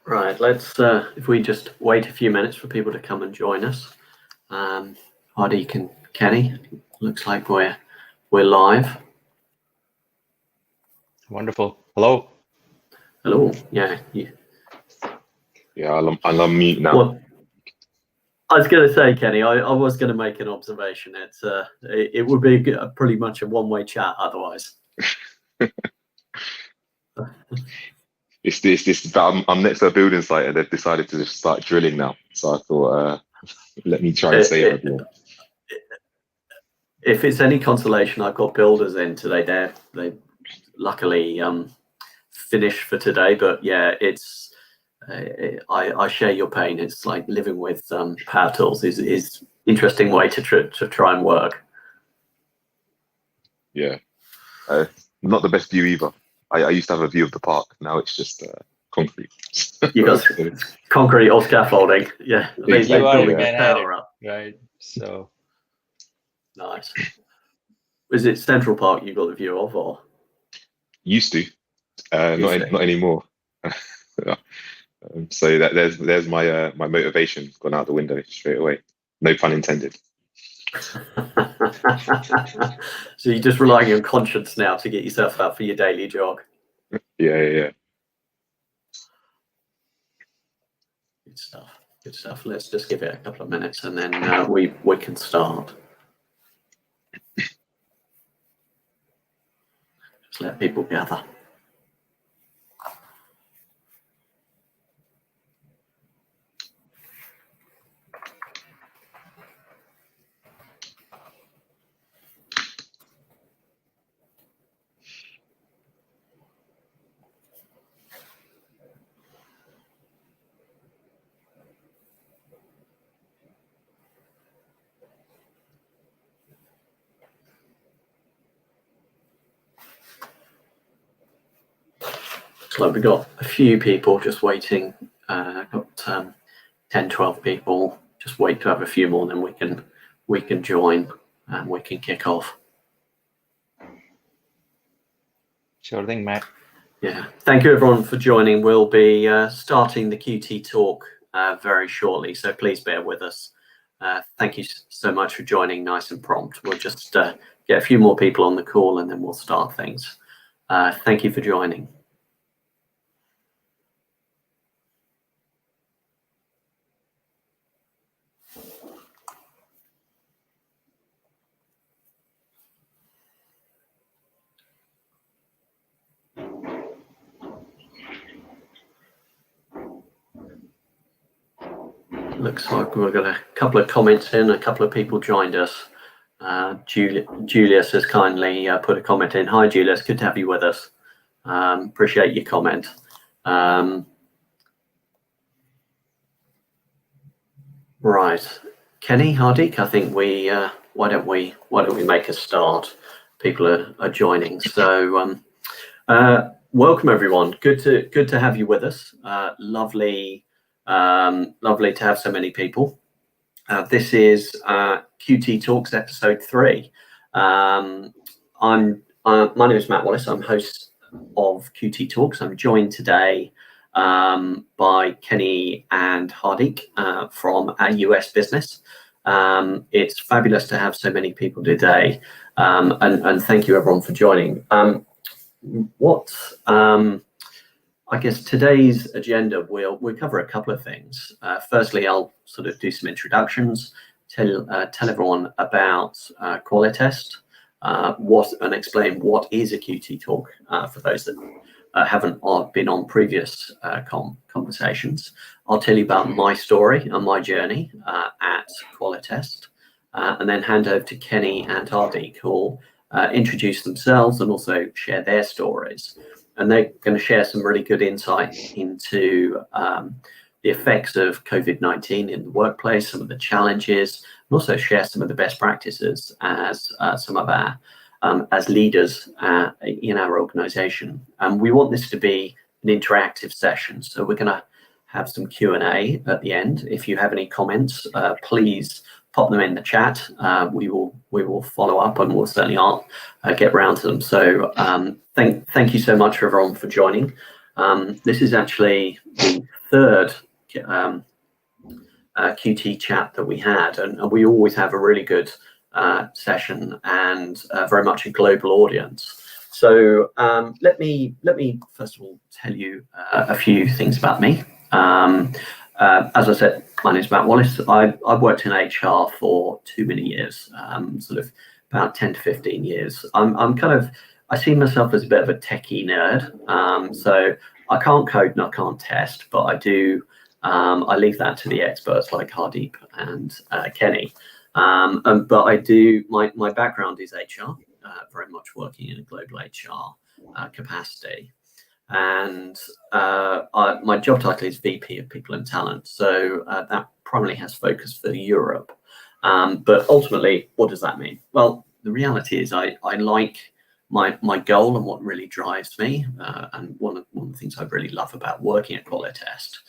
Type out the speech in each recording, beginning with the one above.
Right, let's, if we just wait a few minutes for people to come and join us. Hardik and Kenny, looks like we're live. Wonderful. Hello. Hello. Yeah. Yeah, I'll unmute now. Well, I was going to say, Kenny, I was going to make an observation. It would be pretty much a one-way chat otherwise. I'm next to a building site and they've decided to just start drilling now. So I thought, let me try and save everyone. If it's any consolation, I've got builders in today. They luckily finished for today, but yeah, it's I share your pain. It's like living with power tools is interesting way to try and work. Yeah, not the best view either. I used to have a view of the park. Now it's just concrete. You got concrete or scaffolding. Yeah, you are in Manhattan, right? So nice. Is it Central Park you got the view of, or used to? Not anymore. So there's my my motivation gone out the window straight away. No pun intended. So you're just relying on conscience now to get yourself up for your daily jog. Yeah. Good stuff. Let's just give it a couple of minutes and then we can start. Just let people gather. So we've got a few people just waiting. Got 10, 12 people. Just wait to have a few more, then we can join and we can kick off. sure thing, Matt. Yeah, thank you everyone for joining. We'll be starting the QT talk very shortly, so please bear with us. Thank you so much for joining, nice and prompt. We'll just get a few more people on the call and then we'll start things. Thank you for joining. Looks like we've got a couple of comments in, a couple of people joined us. Julius has kindly put a comment in. Hi Julius, good to have you with us. Appreciate your comment. Right, Kenny, Hardik, I think we why don't we make a start? People are joining. So welcome everyone. Good to have you with us. Lovely to have so many people. This is QT Talks episode 3. My name is Matt Wallace. I'm host of QT Talks. I'm joined today by Kenny and Hardik from our US business. It's fabulous to have so many people today, and thank you everyone for joining. I guess today's agenda, we'll cover a couple of things. Firstly, I'll sort of do some introductions, tell everyone about Qualitest, and explain what is a QT talk for those that haven't been on previous conversations. I'll tell you about my story and my journey at Qualitest, and then hand over to Kenny and Hardik, who will introduce themselves and also share their stories. And they're going to share some really good insight into the effects of COVID-19 in the workplace, some of the challenges, and also share some of the best practices as some of our as leaders in our organization. And we want this to be an interactive session, so we're going to have some Q&A at the end. If you have any comments, please pop them in the chat. We will follow up and we'll certainly get round to them. So thank you so much for everyone for joining. This is actually the third QT chat that we had, and we always have a really good session and very much a global audience. So let me first of all tell you a few things about me. As I said, my name is Matt Wallace. I've worked in HR for too many years, sort of about 10 to 15 years. I see myself as a bit of a techie nerd. So I can't code and I can't test, but I do. I leave that to the experts like Hardik and Kenny. But I do. My background is HR, very much working in a global HR capacity. And my job title is VP of People and Talent, so that primarily has focus for Europe. But ultimately, what does that mean? Well, the reality is I like my goal and what really drives me, and one of the things I really love about working at Qualitest,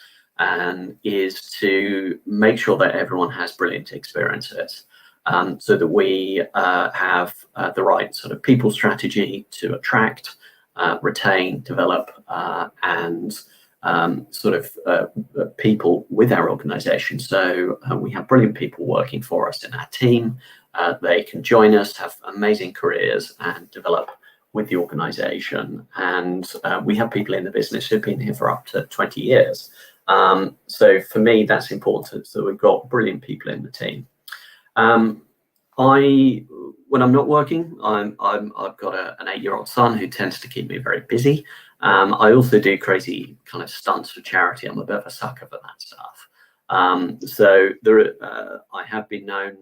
is to make sure that everyone has brilliant experiences, so that we have the right sort of people strategy to attract, retain, develop, and people with our organization. So we have brilliant people working for us in our team. They can join us, have amazing careers, and develop with the organization. And we have people in the business who've been here for up to 20 years. So for me, that's important. So we've got brilliant people in the team. When I'm not working, I've got an 8-year-old son who tends to keep me very busy. I also do crazy kind of stunts for charity. I'm a bit of a sucker for that stuff. So there, I have been known,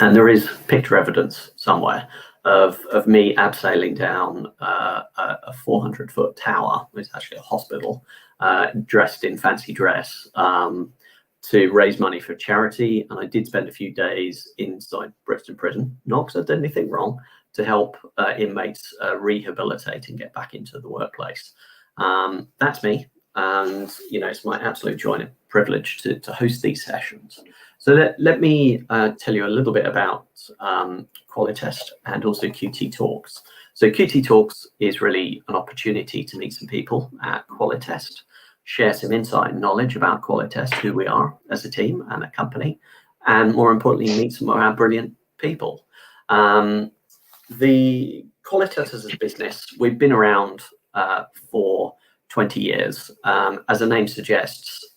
and there is picture evidence somewhere of me abseiling down a 400-foot tower, which is actually a hospital, dressed in fancy dress, to raise money for charity. And I did spend a few days inside Brixton Prison, not because I did anything wrong, to help inmates rehabilitate and get back into the workplace. That's me. And, it's my absolute joy and privilege to host these sessions. So let me tell you a little bit about Qualitest and also QT Talks. So QT Talks is really an opportunity to meet some people at Qualitest, share some insight and knowledge about Qualitest, who we are as a team and a company, and more importantly, meet some of our brilliant people. The Qualitest as a business, we've been around for 20 years. As the name suggests,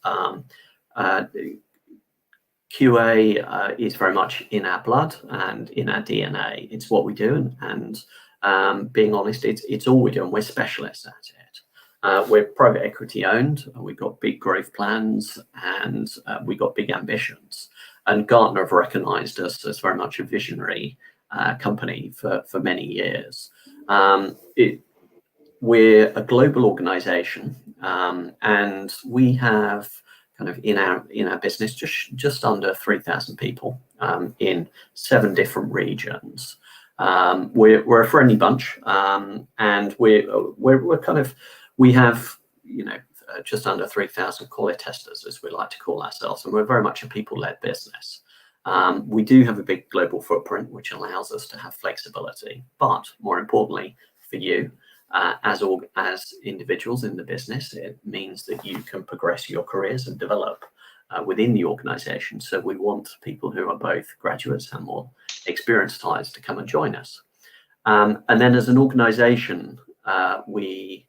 QA is very much in our blood and in our DNA. It's what we do, and being honest, it's all we do, and we're specialists at it. We're private equity owned. We've got big growth plans, and we've got big ambitions. And Gartner have recognized us as very much a visionary company for many years. We're a global organization, and we have kind of in our business just under 3,000 people in 7 different regions. We're a friendly bunch, and we have just under 3,000 Qualitesters, as we like to call ourselves, and we're very much a people-led business. We do have a big global footprint, which allows us to have flexibility, but more importantly for you, as individuals in the business, it means that you can progress your careers and develop within the organization. So we want people who are both graduates and more experienced hires to come and join us. And then as an organization, we're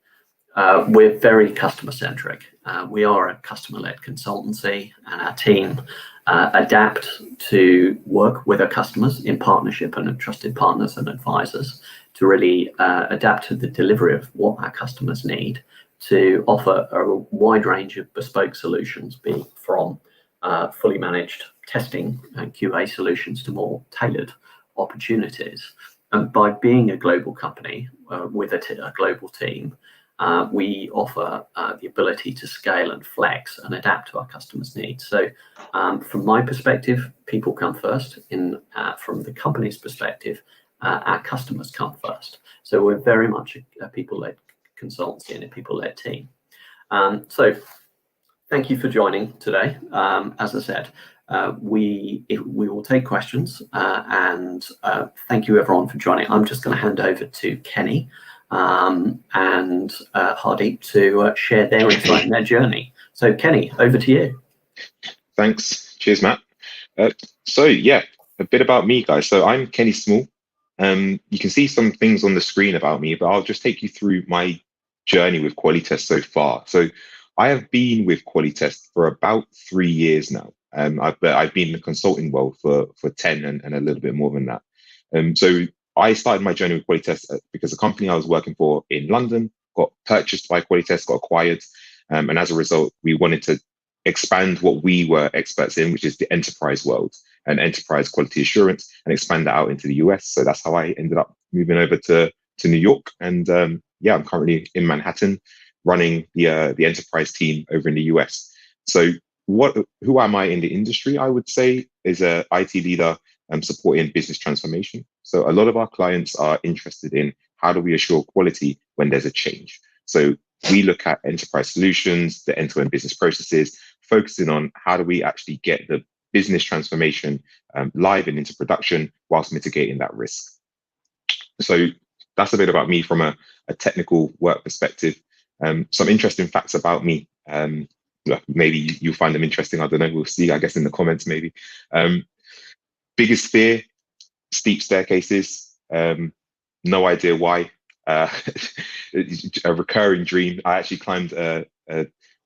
very customer centric. We are a customer-led consultancy, and our team adapt to work with our customers in partnership and trusted partners and advisors to really adapt to the delivery of what our customers need, to offer a wide range of bespoke solutions, be from fully managed testing and QA solutions to more tailored opportunities. And by being a global company with a global team, we offer the ability to scale and flex and adapt to our customers' needs. So from my perspective, people come first. From the company's perspective, our customers come first. So we're very much a people-led consultancy and a people-led team. So thank you for joining today. As I said, we will take questions, and thank you everyone for joining. I'm just going to hand over to Kenny, and Hardik to share their insight and their journey. So Kenny, over to you. Thanks. Cheers, Matt. So yeah, a bit about me, guys. So I'm Kenny Small. You can see some things on the screen about me, but I'll just take you through my journey with Qualitest so far. So I have been with Qualitest for about 3 years now. I've been in the consulting world for 10 and a little bit more than that. So I started my journey with Qualitest because the company I was working for in London got purchased by Qualitest, got acquired. And as a result, we wanted to expand what we were experts in, which is the enterprise world and enterprise quality assurance, and expand that out into the US. So that's how I ended up moving over to New York. And yeah, I'm currently in Manhattan running the enterprise team over in the US. So who am I in the industry? I would say is a IT leader supporting business transformation. So a lot of our clients are interested in how do we assure quality when there's a change. So we look at enterprise solutions, the end-to-end business processes, focusing on how do we actually get the business transformation live and into production whilst mitigating that risk. So that's a bit about me from a technical work perspective. Some interesting facts about me. Maybe you'll find them interesting. I don't know. We'll see, I guess, in the comments, maybe. Biggest fear, steep staircases. No idea why. A recurring dream. I actually climbed a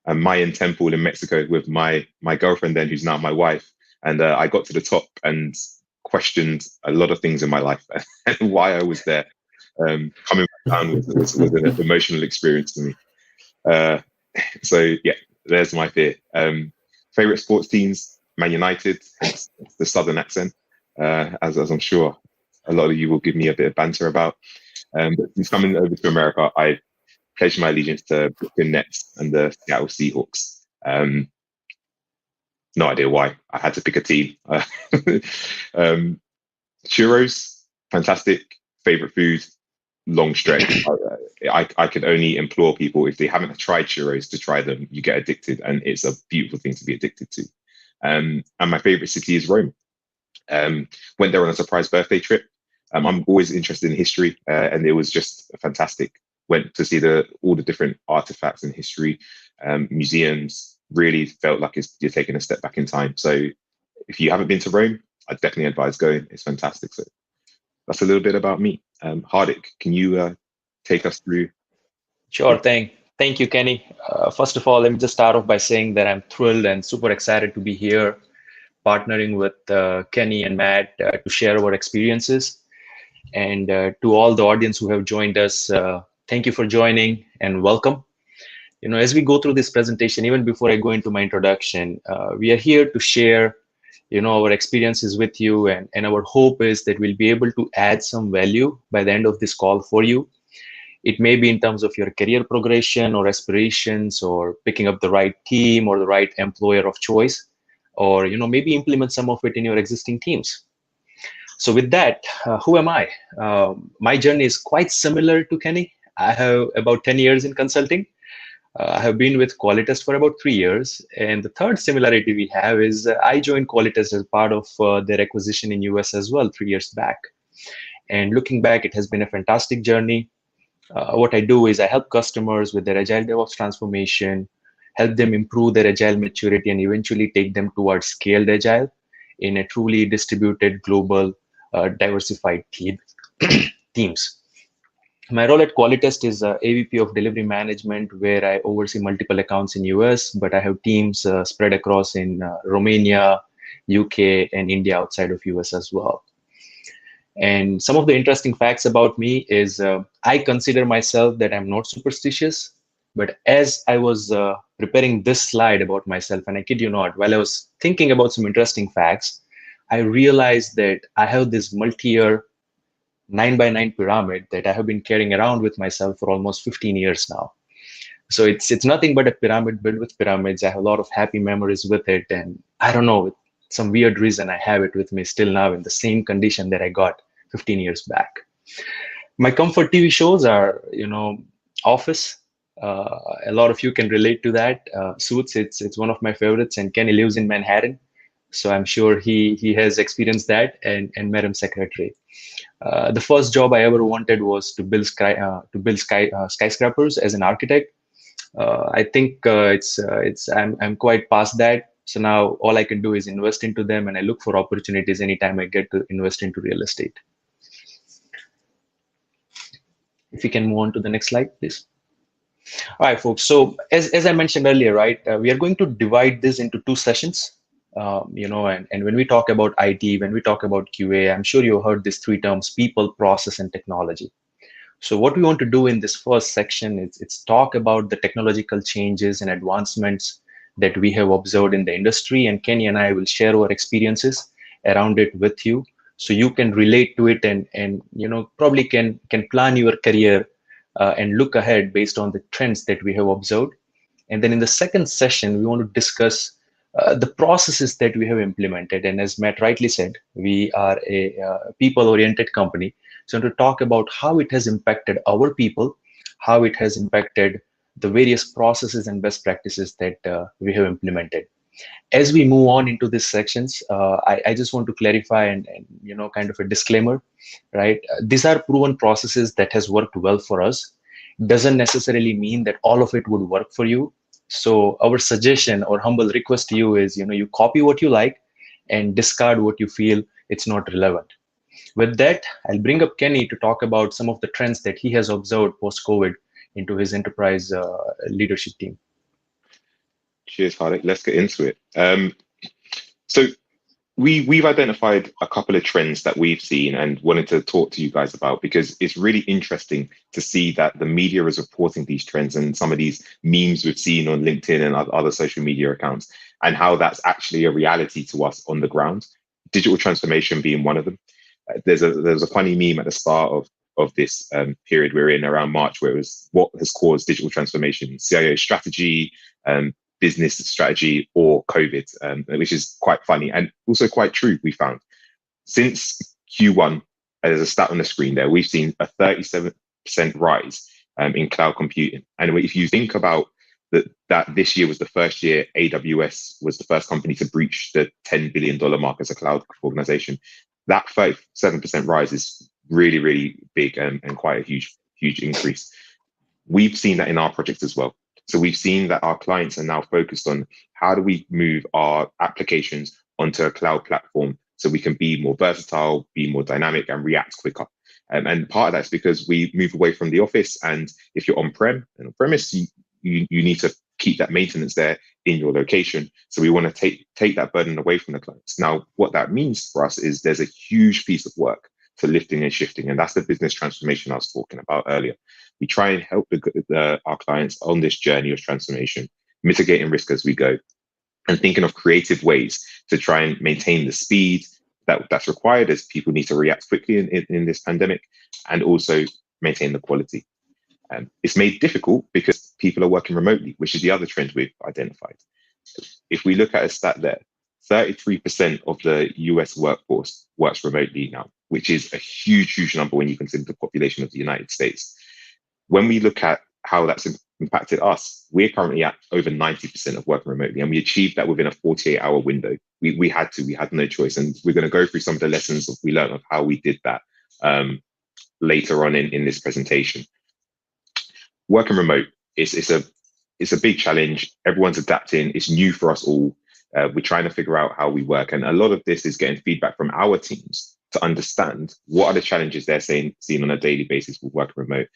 Mayan temple in Mexico with my girlfriend then, who's now my wife. And I got to the top and questioned a lot of things in my life and why I was there. Coming back down was an emotional experience for me. So yeah, there's my fear. Favorite sports teams, Man United, hence the Southern accent, as I'm sure a lot of you will give me a bit of banter about. But since coming over to America, I pledged my allegiance to Brooklyn Nets and the Seattle Seahawks. No idea why. I had to pick a team. Churros, fantastic. Favorite food, long stretch. I could only implore people, if they haven't tried churros, to try them. You get addicted, and it's a beautiful thing to be addicted to. And my favorite city is Rome. Went there on a surprise birthday trip. I'm always interested in history, and it was just fantastic. Went to see all the different artifacts in history, museums. Really felt like you're taking a step back in time. So if you haven't been to Rome, I definitely advise going. It's fantastic. So that's a little bit about me. Hardik, can you take us through? Sure thing. Thank you, Kenny. First of all, let me just start off by saying that I'm thrilled and super excited to be here, partnering with Kenny and Matt to share our experiences. And to all the audience who have joined us, thank you for joining and welcome. You know, as we go through this presentation, even before I go into my introduction, we are here to share, you know, our experiences with you, and our hope is that we'll be able to add some value by the end of this call for you. It may be in terms of your career progression or aspirations, or picking up the right team or the right employer of choice, or, you know, maybe implement some of it in your existing teams. So with that, who am I? My journey is quite similar to Kenny. I have about 10 years in consulting. I have been with Qualitest for about 3 years. And the third similarity we have is I joined Qualitest as part of their acquisition in US as well 3 years back. And looking back, it has been a fantastic journey. What I do is I help customers with their Agile DevOps transformation, help them improve their Agile maturity, and eventually take them towards scaled Agile in a truly distributed, global, diversified teams. My role at Qualitest is AVP of Delivery Management, where I oversee multiple accounts in US, but I have teams spread across in Romania, UK, and India outside of US as well. And some of the interesting facts about me is I consider myself that I'm not superstitious, but as I was preparing this slide about myself, and I kid you not, while I was thinking about some interesting facts, I realized that I have this multi-year 9x9 pyramid that I have been carrying around with myself for almost 15 years now. So it's nothing but a pyramid built with pyramids. I have a lot of happy memories with it. And I don't know, with some weird reason, I have it with me still now in the same condition that I got 15 years back. My comfort TV shows are, you know, Office. A lot of you can relate to that. Suits, it's one of my favorites. And Kenny lives in Manhattan. So I'm sure he has experienced that, and Madam Secretary. The first job I ever wanted was to build skyscrapers as an architect. I think I'm quite past that. So now all I can do is invest into them, and I look for opportunities anytime I get to invest into real estate. If you can move on to the next slide, please. All right, folks. So as I mentioned earlier, right, we are going to divide this into 2 sessions. And when we talk about IT, when we talk about QA, I'm sure you've heard these 3 terms: people, process, and technology. So what we want to do in this first section is talk about the technological changes and advancements that we have observed in the industry, and Kenny and I will share our experiences around it with you, so you can relate to it and probably can plan your career and look ahead based on the trends that we have observed. And then in the second session, we want to discuss the processes that we have implemented. And as Matt rightly said, we are a people-oriented company. So to talk about how it has impacted our people, how it has impacted the various processes and best practices that we have implemented. As we move on into these sections, I just want to clarify and kind of a disclaimer, right? These are proven processes that has worked well for us. Doesn't necessarily mean that all of it would work for you. So our suggestion or humble request to you is, you copy what you like and discard what you feel it's not relevant. With that, I'll bring up Kenny to talk about some of the trends that he has observed post-COVID into his enterprise leadership team. Cheers, Hardik. Let's get into it. So we've identified a couple of trends that we've seen and wanted to talk to you guys about, because it's really interesting to see that the media is reporting these trends and some of these memes we've seen on LinkedIn and other social media accounts, and how that's actually a reality to us on the ground. Digital transformation being one of them. There's a funny meme at the start of this period we're in around March, where it was what has caused digital transformation: CIO strategy, business strategy, or COVID, which is quite funny and also quite true. We found since Q1, there's a stat on the screen there, we've seen a 37% rise in cloud computing. And if you think about that this year was the first year AWS was the first company to breach the $10 billion mark as a cloud organization, that 37% rise is really, really big and quite a huge increase. We've seen that in our projects as well. So we've seen that our clients are now focused on how do we move our applications onto a cloud platform so we can be more versatile, be more dynamic, and react quicker. And part of that's because we move away from the office, and if you're on-prem and on-premise, you need to keep that maintenance there in your location. So we want to take that burden away from the clients. Now, what that means for us is there's a huge piece of work for lifting and shifting, and that's the business transformation I was talking about earlier. We try and help our clients on this journey of transformation, mitigating risk as we go, and thinking of creative ways to try and maintain the speed that's required as people need to react quickly in this pandemic, and also maintain the quality. It's made difficult because people are working remotely, which is the other trend we've identified. If we look at a stat there, 33% of the US workforce works remotely now, which is a huge number when you consider the population of the United States. When we look at how that's impacted us, we're currently at over 90% of working remotely, and we achieved that within a 48-hour window. We had no choice, and we're going to go through some of the lessons that we learned of how we did that later on in this presentation. Working remote, it's a big challenge. Everyone's adapting. It's new for us all. We're trying to figure out how we work, and a lot of this is getting feedback from our teams to understand what are the challenges they're seeing on a daily basis with working remote.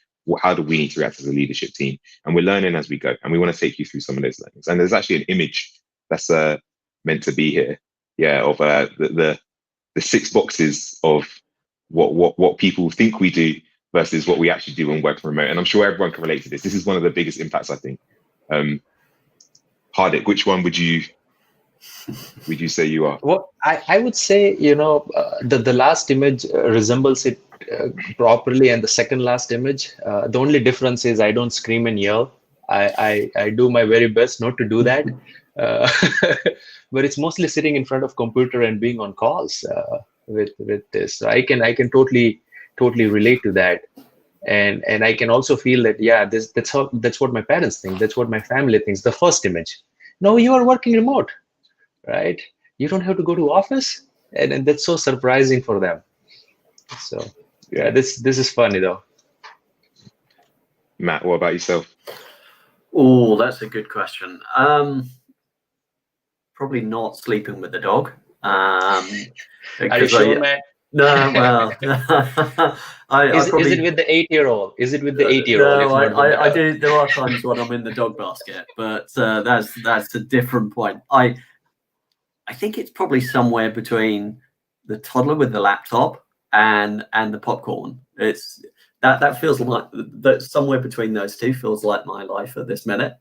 How do we need to react as a leadership team? And we're learning as we go, and we want to take you through some of those learnings. And there's actually an image that's meant to be here, of the 6 boxes of what people think we do versus what we actually do when working remote. And I'm sure everyone can relate to this. This is one of the biggest impacts, I think. Hardik, which one would you say you are? Well, I would say, the last image resembles it properly, and the second last image. The only difference is I don't scream and yell. I do my very best not to do that. But it's mostly sitting in front of computer and being on calls with this. So I can totally relate to that. And I can also feel that, that's what my parents think. That's what my family thinks. The first image. No, you are working remote, right? You don't have to go to office, and that's so surprising for them. So yeah, this is funny though. Matt, what about yourself? Oh, that's a good question. Probably not sleeping with the dog. Are you Because sure, Matt? no, well, Is probably it with the 8-year-old? Is it with the 8-year-old? no, If not with I the do. There are times when I'm in the dog basket, but that's a different point. I think it's probably somewhere between the toddler with the laptop and the popcorn. It's that feels like that somewhere between those two feels like my life at this minute.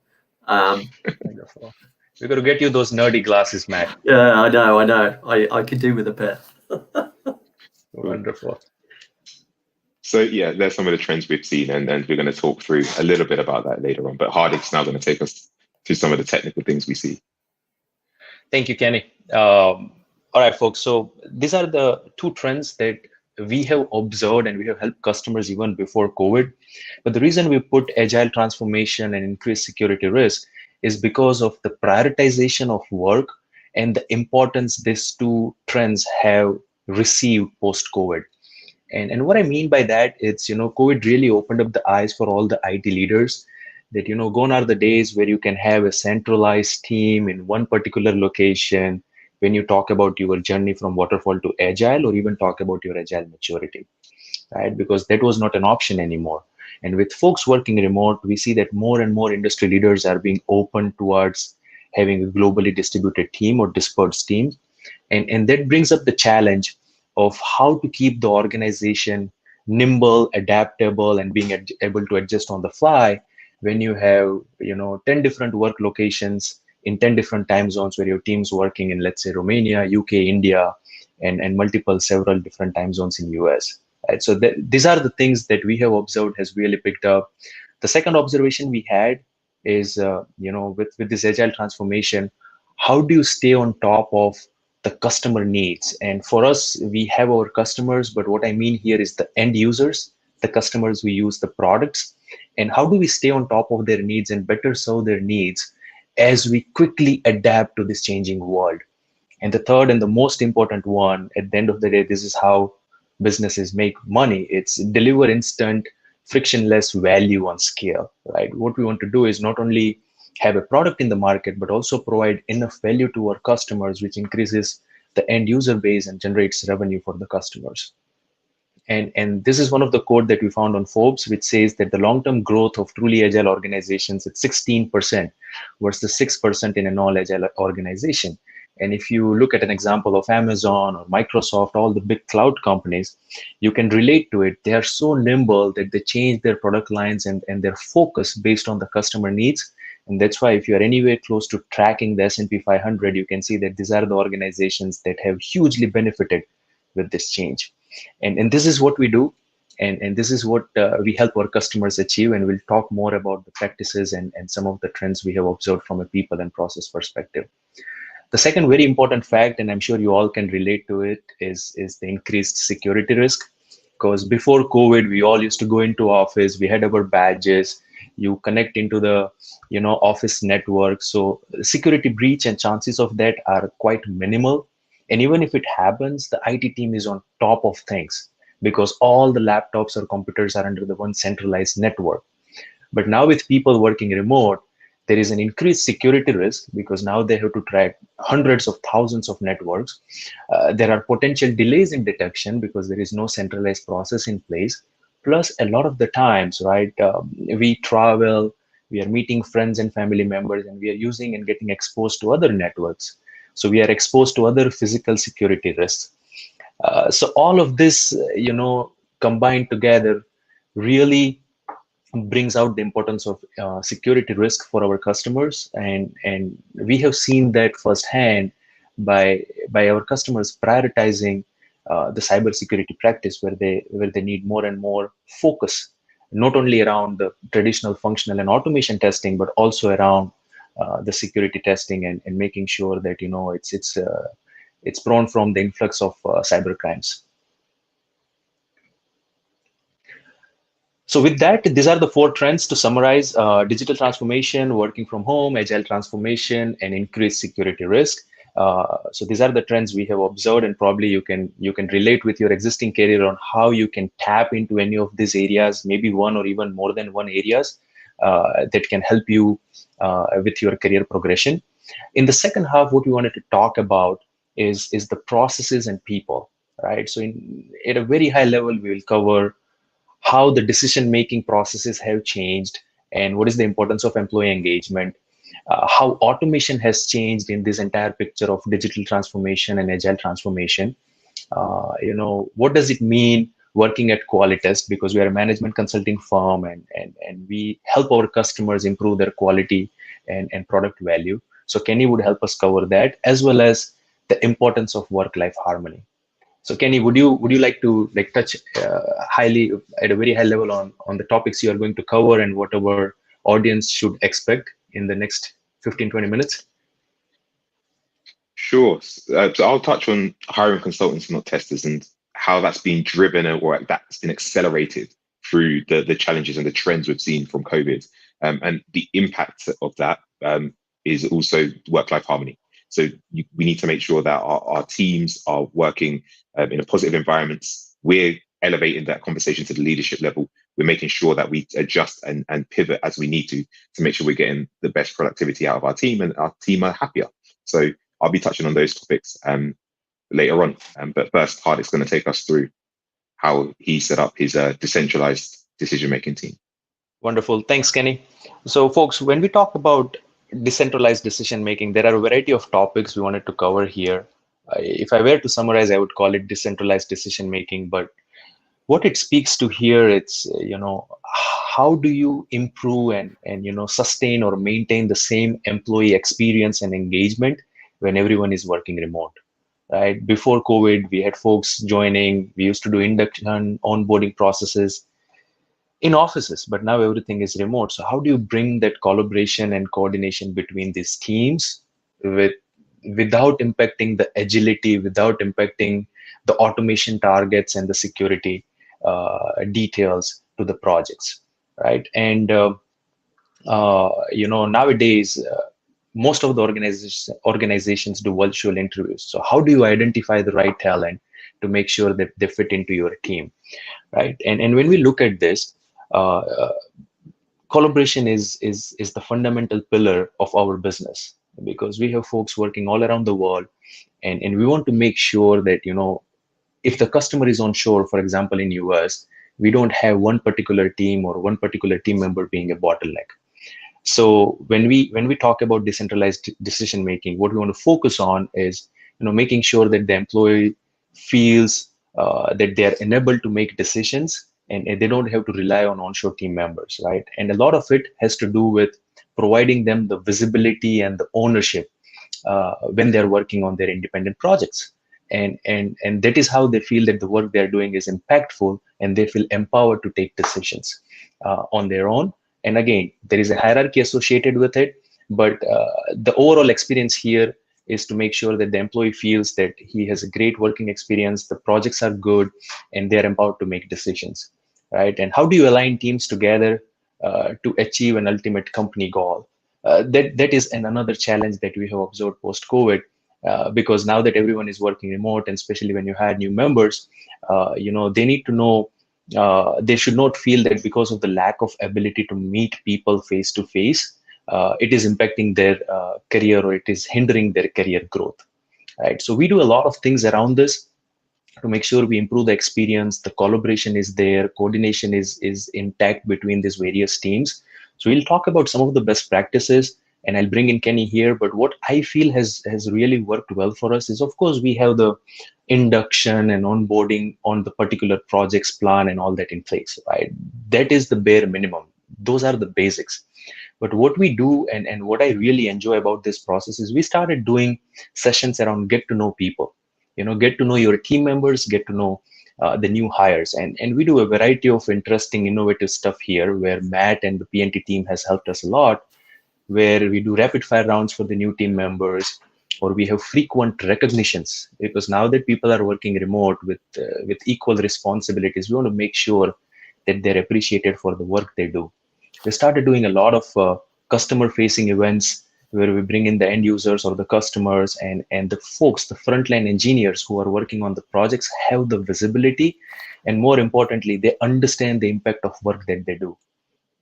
Wonderful. We're going to get you those nerdy glasses, Matt. Yeah, I know. I could do with a pair. Wonderful. So yeah, there's some of the trends we've seen, and we're going to talk through a little bit about that later on. But Hardik's now going to take us through some of the technical things we see. Thank you, Kenny. All right, folks. So these are the two trends that we have observed and we have helped customers even before COVID. But the reason we put agile transformation and increased security risk is because of the prioritization of work and the importance these two trends have received post-COVID. And what I mean by that, it's, COVID really opened up the eyes for all the IT leaders that, gone are the days where you can have a centralized team in one particular location when you talk about your journey from waterfall to agile, or even talk about your agile maturity, right? Because that was not an option anymore. And with folks working remote, we see that more and more industry leaders are being open towards having a globally distributed team or dispersed team. And that brings up the challenge of how to keep the organization nimble, adaptable, and being able to adjust on the fly when you have 10 different work locations in 10 different time zones, where your team's working in, let's say, Romania, UK, India, and multiple several different time zones in US. Right? So these are the things that we have observed has really picked up. The second observation we had is with this agile transformation, how do you stay on top of the customer needs? And for us, we have our customers, but what I mean here is the end users, the customers who use the products, and how do we stay on top of their needs and better serve their needs as we quickly adapt to this changing world. And the third and the most important one, at the end of the day, this is how businesses make money. It's deliver instant, frictionless value on scale, right? What we want to do is not only have a product in the market, but also provide enough value to our customers, which increases the end user base and generates revenue for the customers. And this is one of the quote that we found on Forbes, which says that the long-term growth of truly agile organizations is 16% versus 6% in a non-agile organization. And if you look at an example of Amazon or Microsoft, all the big cloud companies, you can relate to it. They are so nimble that they change their product lines and their focus based on the customer needs. And that's why if you're anywhere close to tracking the S&P 500, you can see that these are the organizations that have hugely benefited with this change. And this is what we do. And this is what we help our customers achieve. And we'll talk more about the practices and some of the trends we have observed from a people and process perspective. The second very important fact, and I'm sure you all can relate to it, is the increased security risk. Because before COVID, we all used to go into office, we had our badges, you connect into the office network. So security breach and chances of that are quite minimal. And even if it happens, the IT team is on top of things because all the laptops or computers are under the one centralized network. But now with people working remote, there is an increased security risk because now they have to track hundreds of thousands of networks. There are potential delays in detection because there is no centralized process in place. Plus, a lot of the times, right, we travel, we are meeting friends and family members, and we are using and getting exposed to other networks. So we are exposed to other physical security risks. So all of this, combined together really brings out the importance of security risk for our customers. And we have seen that firsthand by our customers prioritizing the cybersecurity practice where they need more and more focus, not only around the traditional functional and automation testing, but also around the security testing and making sure that it's prone from the influx of cyber crimes. So with that, these are the 4 trends to summarize: digital transformation, working from home, agile transformation, and increased security risk. So these are the trends we have observed, and probably you can relate with your existing career on how you can tap into any of these areas, maybe one or even more than one areas that can help you with your career progression. In the second half, what we wanted to talk about is the processes and people, right? So at a very high level, we will cover how the decision-making processes have changed and what is the importance of employee engagement, how automation has changed in this entire picture of digital transformation and agile transformation. What does it mean working at Qualitest, because we are a management consulting firm and we help our customers improve their quality and product value. So Kenny would help us cover that, as well as the importance of work-life harmony. So Kenny, would you like to touch highly at a very high level on the topics you are going to cover and what our audience should expect in the next 15-20 minutes? Sure. So I'll touch on hiring consultants, not testers, and how that's been driven or that's been accelerated through the challenges and the trends we've seen from COVID. And the impact of that is also work-life harmony. So we need to make sure that our teams are working in a positive environment. We're elevating that conversation to the leadership level. We're making sure that we adjust and pivot as we need to make sure we're getting the best productivity out of our team and our team are happier. So I'll be touching on those topics later on. But first, Hardik's going to take us through how he set up his decentralized decision-making team. Wonderful. Thanks, Kenny. So folks, when we talk about decentralized decision-making, there are a variety of topics we wanted to cover here. If I were to summarize, I would call it decentralized decision-making, but what it speaks to here, it's, how do you improve and sustain or maintain the same employee experience and engagement when everyone is working remote, right? Before COVID, we had folks joining, we used to do induction, onboarding processes in offices, but now everything is remote. So how do you bring that collaboration and coordination between these teams without impacting the agility, without impacting the automation targets and the security details to the projects, right? And nowadays, most of the organizations do virtual interviews. So how do you identify the right talent to make sure that they fit into your team, right? And when we look at this, collaboration is the fundamental pillar of our business, because we have folks working all around the world, and we want to make sure that if the customer is onshore, for example in US, we don't have one particular team or one particular team member being a bottleneck. So when we talk about decentralized decision making, what we want to focus on is making sure that the employee feels that they are enabled to make decisions and they don't have to rely on onshore team members, right? And a lot of it has to do with providing them the visibility and the ownership when they're working on their independent projects. And that is how they feel that the work they're doing is impactful and they feel empowered to take decisions on their own. And again, there is a hierarchy associated with it, but the overall experience here is to make sure that the employee feels that he has a great working experience, the projects are good, and they're empowered to make decisions, right? And how do you align teams together to achieve an ultimate company goal? That is another challenge that we have observed post-COVID, because now that everyone is working remote, and especially when you hire new members, they need to know, they should not feel that because of the lack of ability to meet people face to face, it is impacting their career or it is hindering their career growth, right? So we do a lot of things around this to make sure we improve the experience, the collaboration is there, coordination is intact between these various teams. So we'll talk about some of the best practices, and I'll bring in Kenny here. But what I feel has really worked well for us is, of course, we have the induction and onboarding on the particular projects plan and all that in place, right? That is the bare minimum. Those are the basics. But what we do and what I really enjoy about this process is we started doing sessions around get to know people, get to know your team members, get to know the new hires. And we do a variety of interesting, innovative stuff here where Matt and the PNT team has helped us a lot, where we do rapid fire rounds for the new team members, or we have frequent recognitions, because now that people are working remote with equal responsibilities, we want to make sure that they're appreciated for the work they do. We started doing a lot of customer facing events where we bring in the end users or the customers, and the folks, the frontline engineers who are working on the projects have the visibility, and more importantly, they understand the impact of work that they do.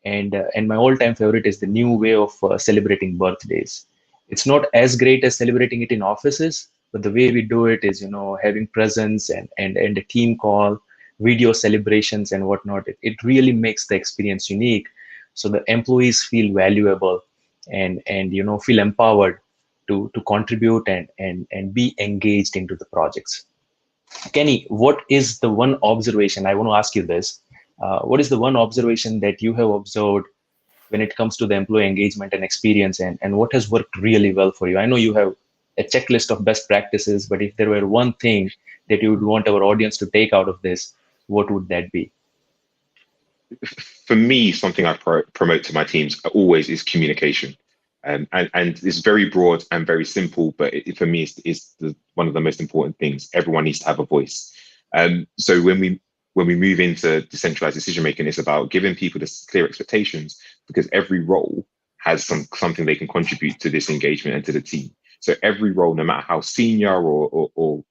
And my all-time favorite is the new way of celebrating birthdays. It's not as great as celebrating it in offices, but the way we do it is, having presents and a team call, video celebrations and whatnot. It really makes the experience unique, so the employees feel valuable and feel empowered to contribute and be engaged into the projects. Kenny, what is the one observation? I want to ask you this. What is the one observation that you have observed when it comes to the employee engagement and experience, and what has worked really well for you? I know you have a checklist of best practices, but if there were one thing that you would want our audience to take out of this, what would that be? For me, something I promote to my teams always is communication. And it's very broad and very simple, but for me, it's one of the most important things. Everyone needs to have a voice. So when we move into decentralized decision making, it's about giving people this clear expectations, because every role has something they can contribute to this engagement and to the team. So every role, no matter how senior or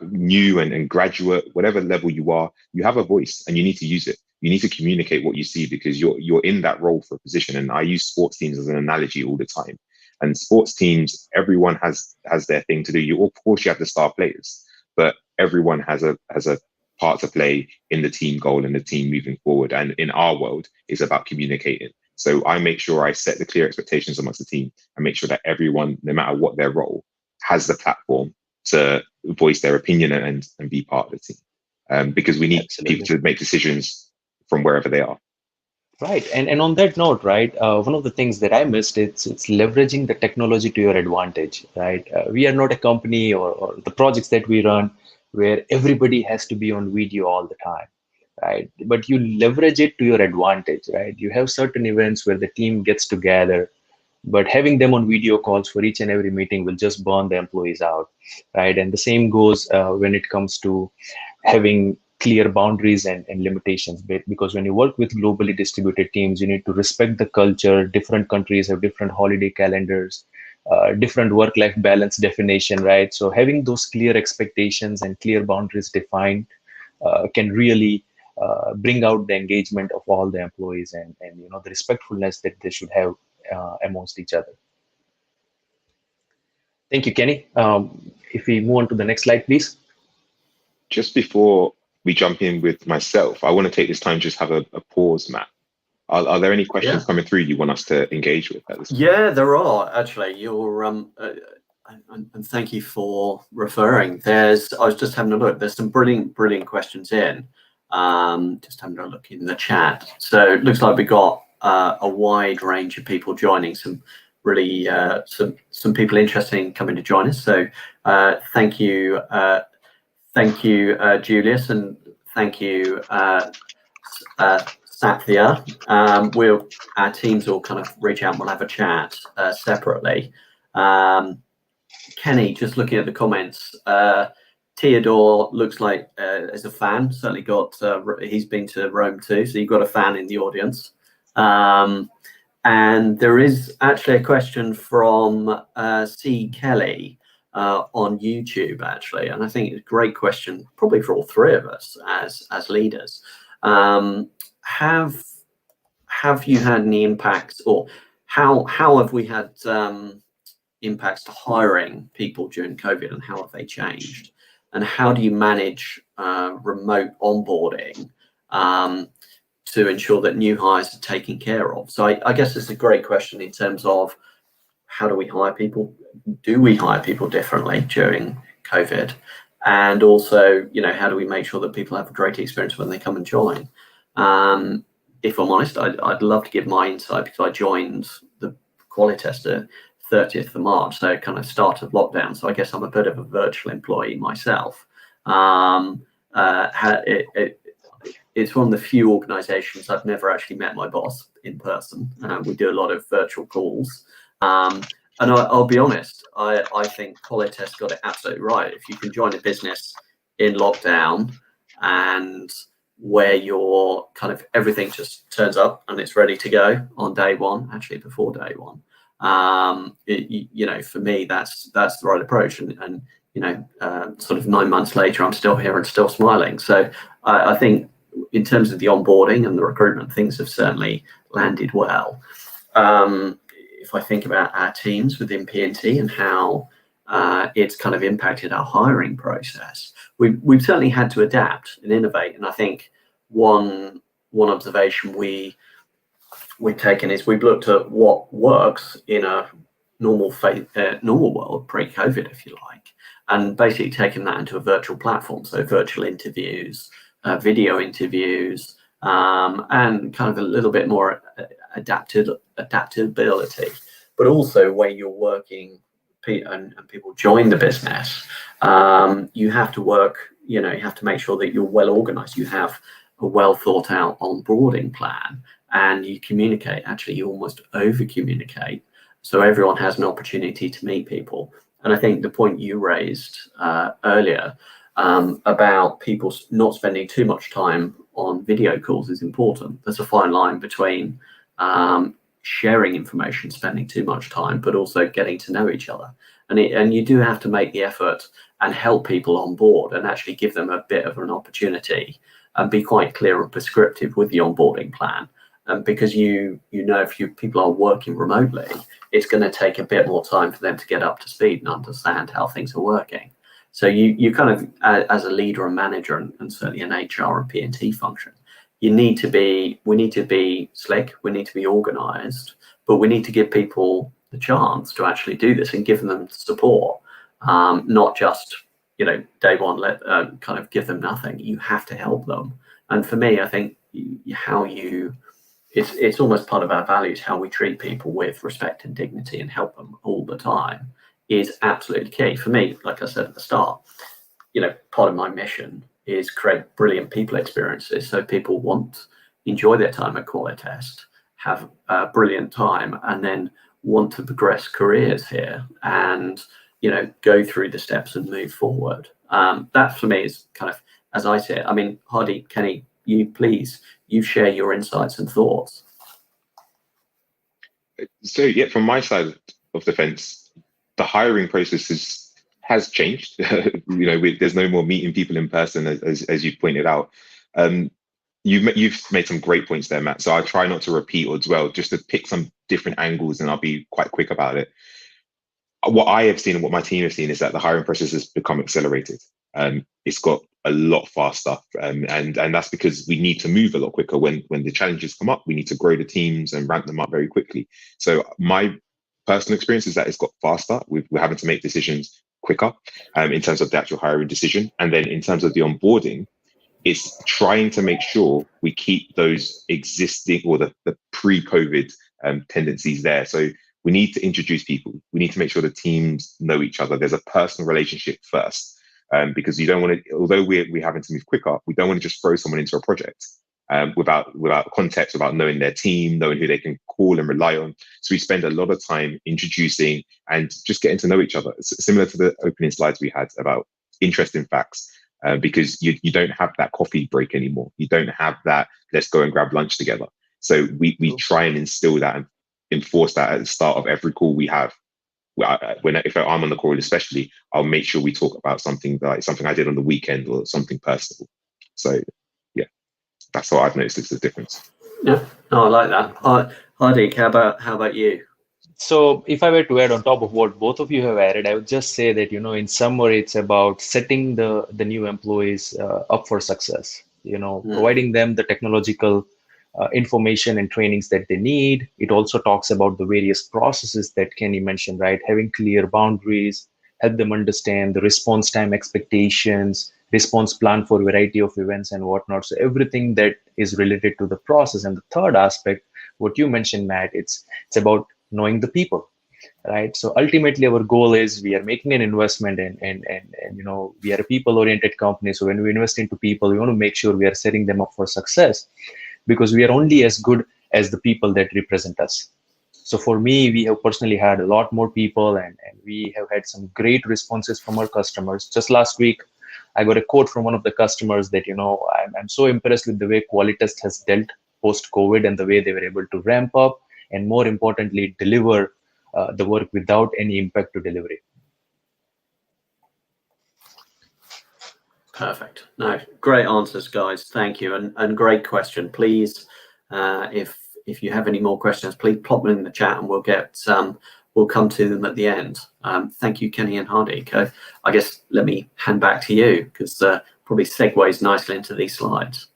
new and graduate, whatever level you are, you have a voice and you need to use it. You need to communicate what you see, because you're in that role for a position. And I use sports teams as an analogy all the time. And sports teams, everyone has their thing to do. Of course, you have the star players, but everyone has a part to play in the team goal and the team moving forward. And in our world, it's about communicating. So I make sure I set the clear expectations amongst the team and make sure that everyone, no matter what their role, has the platform to voice their opinion and be part of the team. Because we need Absolutely. people to make decisions from wherever they are. Right. And on that note, right, one of the things that I missed, it's leveraging the technology to your advantage, right? We are not a company or the projects that we run where everybody has to be on video all the time, right? But you leverage it to your advantage, right? You have certain events where the team gets together, but having them on video calls for each and every meeting will just burn the employees out, right? And the same goes when it comes to having clear boundaries and limitations, because when you work with globally distributed teams, you need to respect the culture. Different countries have different holiday calendars, different work-life balance definition, right? So having those clear expectations and clear boundaries defined can really bring out the engagement of all the employees and the respectfulness that they should have amongst each other. Thank you, Kenny. If we move on to the next slide, please. Just before we jump in with myself, I want to take this time, just have a pause, Matt. Are there any questions coming through you want us to engage with at this point? Yeah, there are actually. You're and thank you for referring. I was just having a look. There's some brilliant questions in. Just having a look in the chat. So it looks like we got a wide range of people joining. Some really some people interested in coming to join us. So thank you. Thank you, Julius, and thank you, Satya. Our teams will kind of reach out and we'll have a chat separately. Kenny, just looking at the comments, Theodore looks like is a fan. Certainly got, he's been to Rome too, so you've got a fan in the audience. And there is actually a question from C. Kelly on YouTube, actually, and I think it's a great question, probably for all three of us as leaders. Have you had any impacts, or how have we had impacts to hiring people during COVID, and how have they changed? And how do you manage remote onboarding to ensure that new hires are taken care of? So I guess it's a great question in terms of how do we hire people? Do we hire people differently during COVID? And also, how do we make sure that people have a great experience when they come and join? If I'm honest, I'd love to give my insight, because I joined the quality tester 30th of March, so kind of start of lockdown. So I guess I'm a bit of a virtual employee myself. It's one of the few organizations I've never actually met my boss in person. We do a lot of virtual calls. And I'll be honest, I think Qualitest got it absolutely right. If you can join a business in lockdown and where your kind of everything just turns up and it's ready to go on day one, actually before day one, For me, that's the right approach. And sort of 9 months later, I'm still here and still smiling. So I think in terms of the onboarding and the recruitment, things have certainly landed well. If I think about our teams within P&T and how it's kind of impacted our hiring process, we've certainly had to adapt and innovate. And I think one observation we've taken is we've looked at what works in a normal world, pre-COVID, if you like, and basically taken that into a virtual platform. So virtual interviews, video interviews, and kind of a little bit more adaptability, but also where you're working and people join the business. You have to work, you have to make sure that you're well organized. You have a well thought out onboarding plan, and you communicate. Actually, you almost over communicate, so everyone has an opportunity to meet people. And I think the point you raised earlier about people not spending too much time on video calls is important. There's a fine line between sharing information, spending too much time, but also getting to know each other. And you do have to make the effort and help people on board and actually give them a bit of an opportunity and be quite clear and prescriptive with the onboarding plan. Because if people are working remotely, it's going to take a bit more time for them to get up to speed and understand how things are working. So you kind of, as a leader and manager, and certainly an HR and P&T function, we need to be slick, we need to be organized, but we need to give people the chance to actually do this and give them support, not just, day one, kind of give them nothing. You have to help them. And for me, I think it's almost part of our values, how we treat people with respect and dignity and help them all the time is absolutely key. For me, like I said at the start, part of my mission is create brilliant people experiences so people enjoy their time at Qualitest, have a brilliant time, and then want to progress careers here and go through the steps and move forward. That for me is kind of, as I see it. I mean, Hardik, Kenny, you share your insights and thoughts. So yeah, from my side of the fence, the hiring process has changed. There's no more meeting people in person, as you pointed out. You've made some great points there, Matt. So I'll try not to repeat or dwell, just to pick some different angles, and I'll be quite quick about it. What I have seen and what my team have seen is that the hiring process has become accelerated. It's got a lot faster, and that's because we need to move a lot quicker. When the challenges come up, we need to grow the teams and ramp them up very quickly. So my personal experience is that it's got faster. We're having to make decisions quicker in terms of the actual hiring decision. And then in terms of the onboarding, it's trying to make sure we keep those existing or the pre-COVID tendencies there. So we need to introduce people. We need to make sure the teams know each other. There's a personal relationship first, because you don't want to, although we're having to move quicker, we don't want to just throw someone into a project without context, without knowing their team, knowing who they can call and rely on. So we spend a lot of time introducing and just getting to know each other. It's similar to the opening slides we had about interesting facts, because you don't have that coffee break anymore. You don't have that, let's go and grab lunch together. So we try and instill that and enforce that at the start of every call we have. If I'm on the call especially, I'll make sure we talk about something I did on the weekend or something personal. So yeah, that's what I've noticed is the difference. Yeah, no, I like that. Hardik, how about you? So if I were to add on top of what both of you have added, I would just say that, in summary, it's about setting the new employees up for success, providing them the technological information and trainings that they need. It also talks about the various processes that Kenny mentioned, right? Having clear boundaries, help them understand the response time expectations, response plan for variety of events and whatnot. So everything that is related to the process. And the third aspect, what you mentioned, Matt, it's about knowing the people, right? So ultimately our goal is we are making an investment and we are a people-oriented company. So when we invest into people, we want to make sure we are setting them up for success, because we are only as good as the people that represent us. So for me, we have personally had a lot more people and we have had some great responses from our customers. Just last week, I got a quote from one of the customers that, I'm so impressed with the way Qualitest has dealt post-COVID and the way they were able to ramp up and more importantly, deliver the work without any impact to delivery. Perfect. No, great answers, guys. Thank you, and great question. Please, if you have any more questions, please pop them in the chat, and we'll come to them at the end. Thank you, Kenny and Hardik. I guess let me hand back to you, because probably segues nicely into these slides.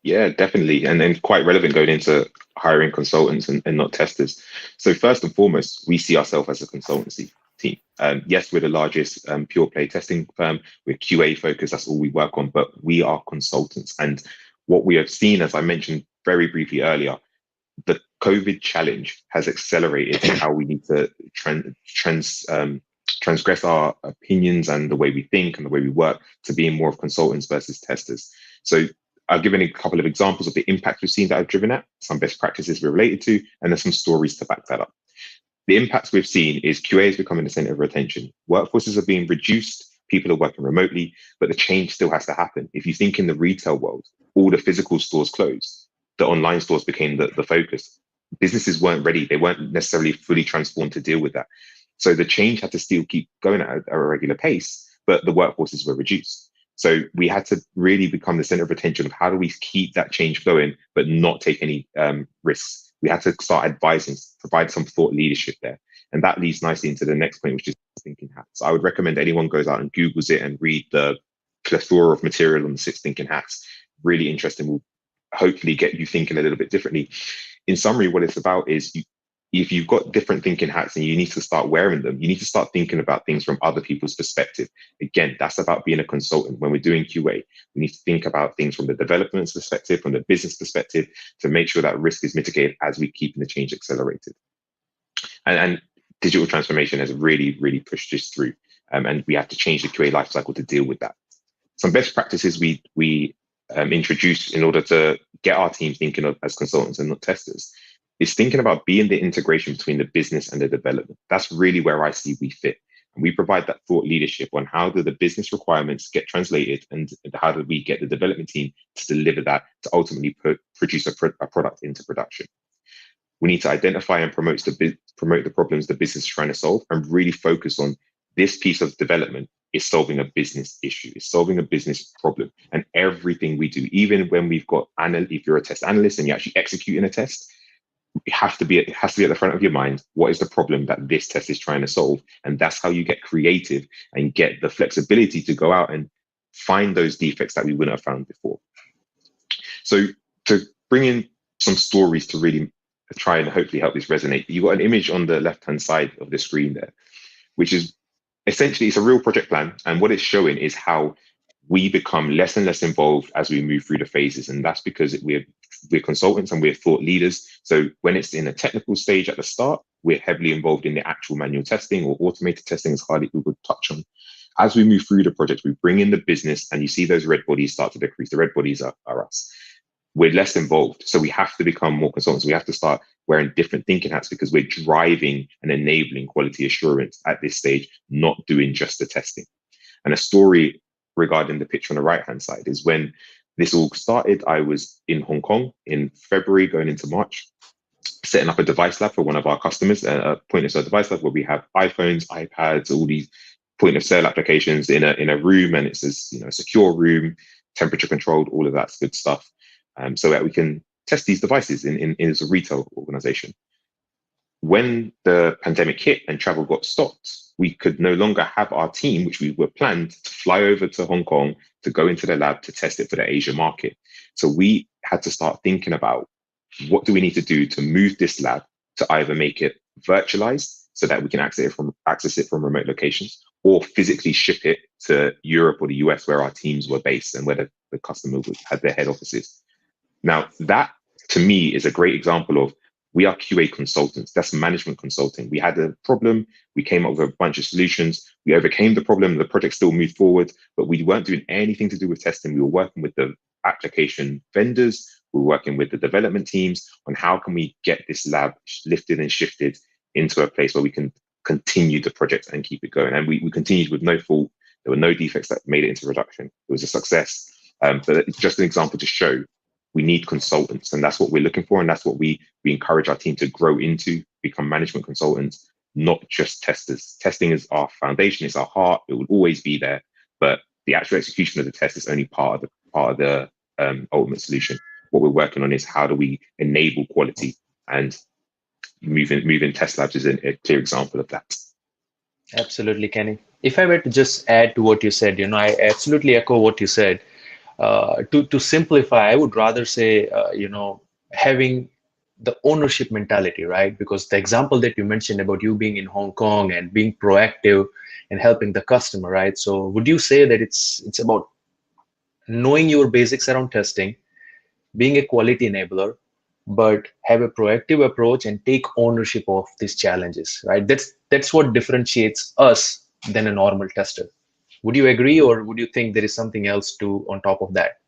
Yeah, definitely. And then quite relevant going into hiring consultants and not testers. So first and foremost, we see ourselves as a consultancy team. Yes, we're the largest pure play testing firm. We're QA focused. That's all we work on, but we are consultants. And what we have seen, as I mentioned very briefly earlier, the COVID challenge has accelerated how we need to transgress our opinions and the way we think and the way we work to being more of consultants versus testers. So I've given a couple of examples of the impact we've seen that I've driven at, some best practices we're related to, and there's some stories to back that up. The impacts we've seen is QA is becoming the center of attention. Workforces are being reduced, people are working remotely, but the change still has to happen. If you think in the retail world, all the physical stores closed, the online stores became the focus. Businesses weren't ready. They weren't necessarily fully transformed to deal with that. So the change had to still keep going at a regular pace, but the workforces were reduced. So we had to really become the center of attention of how do we keep that change going, but not take any risks. We had to start advising, provide some thought leadership there. And that leads nicely into the next point, which is thinking hats. I would recommend anyone goes out and Googles it and read the plethora of material on the 6 thinking hats. Really interesting, will hopefully get you thinking a little bit differently. In summary, what it's about is if you've got different thinking hats and you need to start wearing them, you need to start thinking about things from other people's perspective. Again, that's about being a consultant. When we're doing QA, we need to think about things from the development perspective, from the business perspective, to make sure that risk is mitigated as we keep the change accelerated. And digital transformation has really, really pushed this through. And we have to change the QA lifecycle to deal with that. Some best practices we introduced in order to get our team thinking of as consultants and not testers is thinking about being the integration between the business and the development. That's really where I see we fit. And we provide that thought leadership on how do the business requirements get translated and how do we get the development team to deliver that to ultimately produce a product into production. We need to identify and promote the problems the business is trying to solve and really focus on this piece of development is solving a business issue, it's solving a business problem. And everything we do, even when we've got, if you're a test analyst and you're actually executing a test, it has to be at the front of your mind. What is the problem that this test is trying to solve? And that's how you get creative and get the flexibility to go out and find those defects that we wouldn't have found before. So to bring in some stories to really try and hopefully help this resonate, you've got an image on the left-hand side of the screen there, which is essentially, it's a real project plan. And what it's showing is how we become less and less involved as we move through the phases. And that's because we're consultants and we're thought leaders. So when it's in a technical stage at the start, we're heavily involved in the actual manual testing or automated testing, as Hardik would touch on. As we move through the project, we bring in the business and you see those red bodies start to decrease. The red bodies are us. We're less involved. So we have to become more consultants. We have to start wearing different thinking hats because we're driving and enabling quality assurance at this stage, not doing just the testing. And a story regarding the picture on the right-hand side is when this all started, I was in Hong Kong in February going into March, setting up a device lab for one of our customers, a point of sale device lab where we have iPhones, iPads, all these point of sale applications in a room, and it's a secure room, temperature controlled, all of that good stuff. So that we can test these devices in as a retail organization. When the pandemic hit and travel got stopped, we could no longer have our team, which we were planned to fly over to Hong Kong to go into the lab to test it for the Asia market. So we had to start thinking about what do we need to do to move this lab to either make it virtualized so that we can access it from remote locations, or physically ship it to Europe or the US where our teams were based and where the customer had their head offices. Now, that to me is a great example of we are QA consultants. That's management consulting. We had a problem. We came up with a bunch of solutions. We overcame the problem. The project still moved forward, but we weren't doing anything to do with testing. We were working with the application vendors. We were working with the development teams on how can we get this lab lifted and shifted into a place where we can continue the project and keep it going. And we continued with no fault. There were no defects that made it into production. It was a success. But it's just an example to show we need consultants, and that's what we're looking for, and that's what we encourage our team to grow into, become management consultants, not just testers. Testing is our foundation, it's our heart, it will always be there, but the actual execution of the test is only part of the ultimate solution. What we're working on is how do we enable quality, and moving test labs is a clear example of that. Absolutely, Kenny. If I were to just add to what you said, I absolutely echo what you said. To simplify, I would rather say, having the ownership mentality, right? Because the example that you mentioned about you being in Hong Kong and being proactive and helping the customer, right? So would you say that it's about knowing your basics around testing, being a quality enabler, but have a proactive approach and take ownership of these challenges, right? That's what differentiates us than a normal tester. Would you agree, or would you think there is something else on top of that?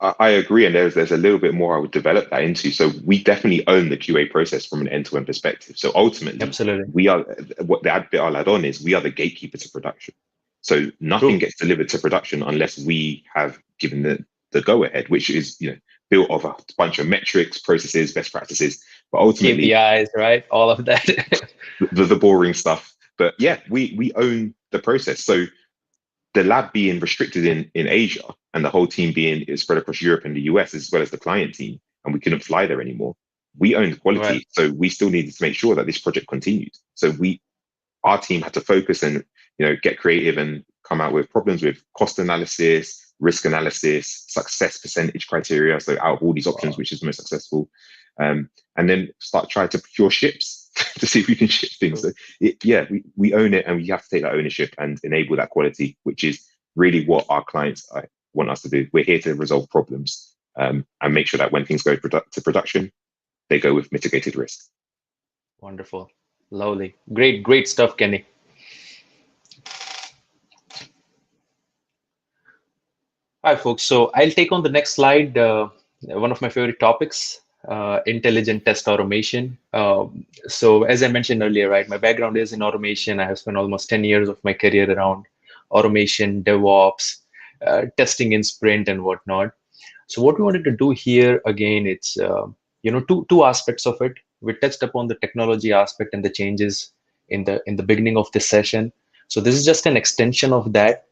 I agree, and there's a little bit more I would develop that into. So we definitely own the QA process from an end-to-end perspective. So ultimately, absolutely, we are what the bit I'll add on is we are the gatekeeper to production. So nothing gets delivered to production unless we have given the go-ahead, which is built of a bunch of metrics, processes, best practices, but ultimately KPIs, right? All of that, the boring stuff. But yeah, we own the process. So the lab being restricted in Asia and the whole team being spread across Europe and the US, as well as the client team, and we couldn't fly there anymore. We owned quality, right. So we still needed to make sure that this project continued. So our team had to focus and get creative and come out with problems with cost analysis, risk analysis, success percentage criteria. So out of all these options, which is the most successful, and then start trying to procure ships to see if we can ship things. So we own it, and we have to take that ownership and enable that quality, which is really what our clients want us to do. We're here to resolve problems and make sure that when things go to production, they go with mitigated risk. Wonderful. Lovely. Great stuff, Kenny. All right, folks. So I'll take on the next slide, one of my favorite topics, intelligent test automation. So as I mentioned earlier, right, my background is in automation. I have spent almost 10 years of my career around automation, DevOps, testing in Sprint and whatnot. So what we wanted to do here, again, it's, two aspects of it. We touched upon the technology aspect and the changes in the beginning of this session. So this is just an extension of that.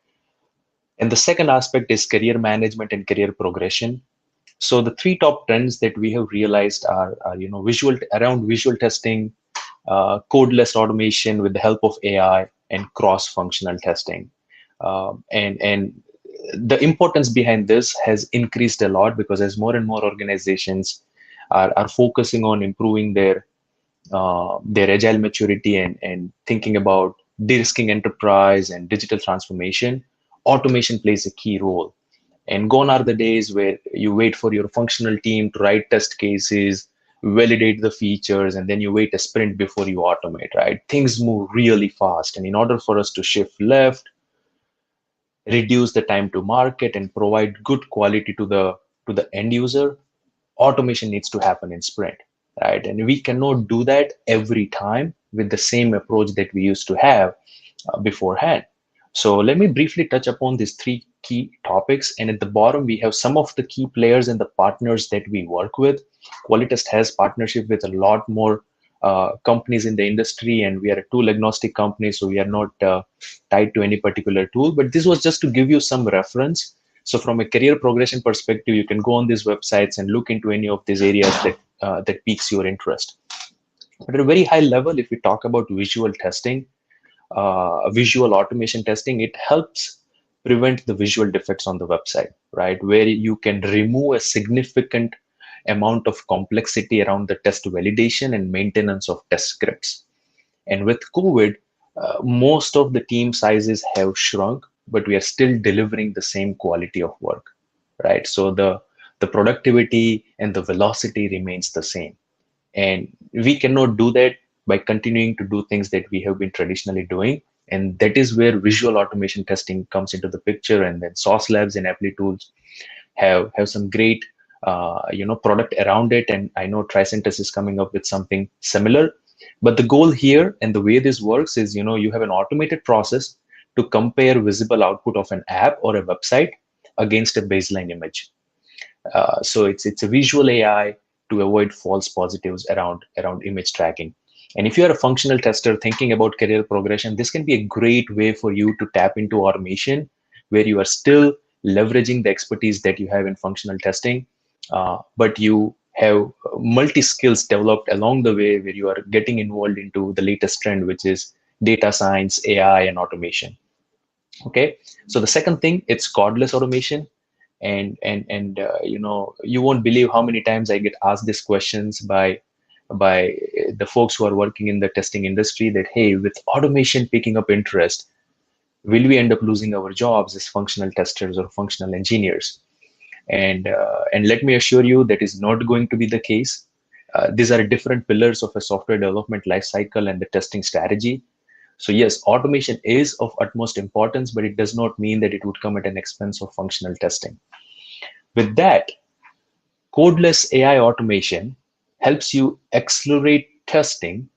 And the second aspect is career management and career progression. So the three top trends that we have realized are visual testing, codeless automation with the help of AI, and cross-functional testing. And the importance behind this has increased a lot, because as more and more organizations are focusing on improving their agile maturity and thinking about de-risking enterprise and digital transformation, automation plays a key role. And gone are the days where you wait for your functional team to write test cases, validate the features, and then you wait a sprint before you automate, right? Things move really fast. And in order for us to shift left, reduce the time to market, and provide good quality to the end user, automation needs to happen in sprint, right? And we cannot do that every time with the same approach that we used to have beforehand. So let me briefly touch upon these three key topics. And at the bottom, we have some of the key players and the partners that we work with. Qualitest has partnership with a lot more companies in the industry, and we are a tool agnostic company, so we are not tied to any particular tool. But this was just to give you some reference. So from a career progression perspective, you can go on these websites and look into any of these areas that piques your interest. But at a very high level, if we talk about visual testing, visual automation testing, it helps prevent the visual defects on the website, right? Where you can remove a significant amount of complexity around the test validation and maintenance of test scripts. And with COVID, most of the team sizes have shrunk, but we are still delivering the same quality of work, right? So the productivity and the velocity remains the same. And we cannot do that by continuing to do things that we have been traditionally doing. And that is where visual automation testing comes into the picture. And then Sauce Labs and Applitools have some great product around it. And I know Tricentis is coming up with something similar. But the goal here and the way this works is, you have an automated process to compare visible output of an app or a website against a baseline image. So it's a visual AI to avoid false positives around image tracking. And if you're a functional tester thinking about career progression, this can be a great way for you to tap into automation, where you are still leveraging the expertise that you have in functional testing, but you have multi skills developed along the way, where you are getting involved into the latest trend, which is data science, AI, and automation. Okay, so the second thing, it's cordless automation. And you won't believe how many times I get asked these questions by the folks who are working in the testing industry, that hey, with automation picking up interest, will we end up losing our jobs as functional testers or functional engineers? And let me assure you, that is not going to be the case. These are different pillars of a software development lifecycle and the testing strategy. So yes, automation is of utmost importance, but it does not mean that it would come at an expense of functional testing. With that, codeless AI automation helps you accelerate testing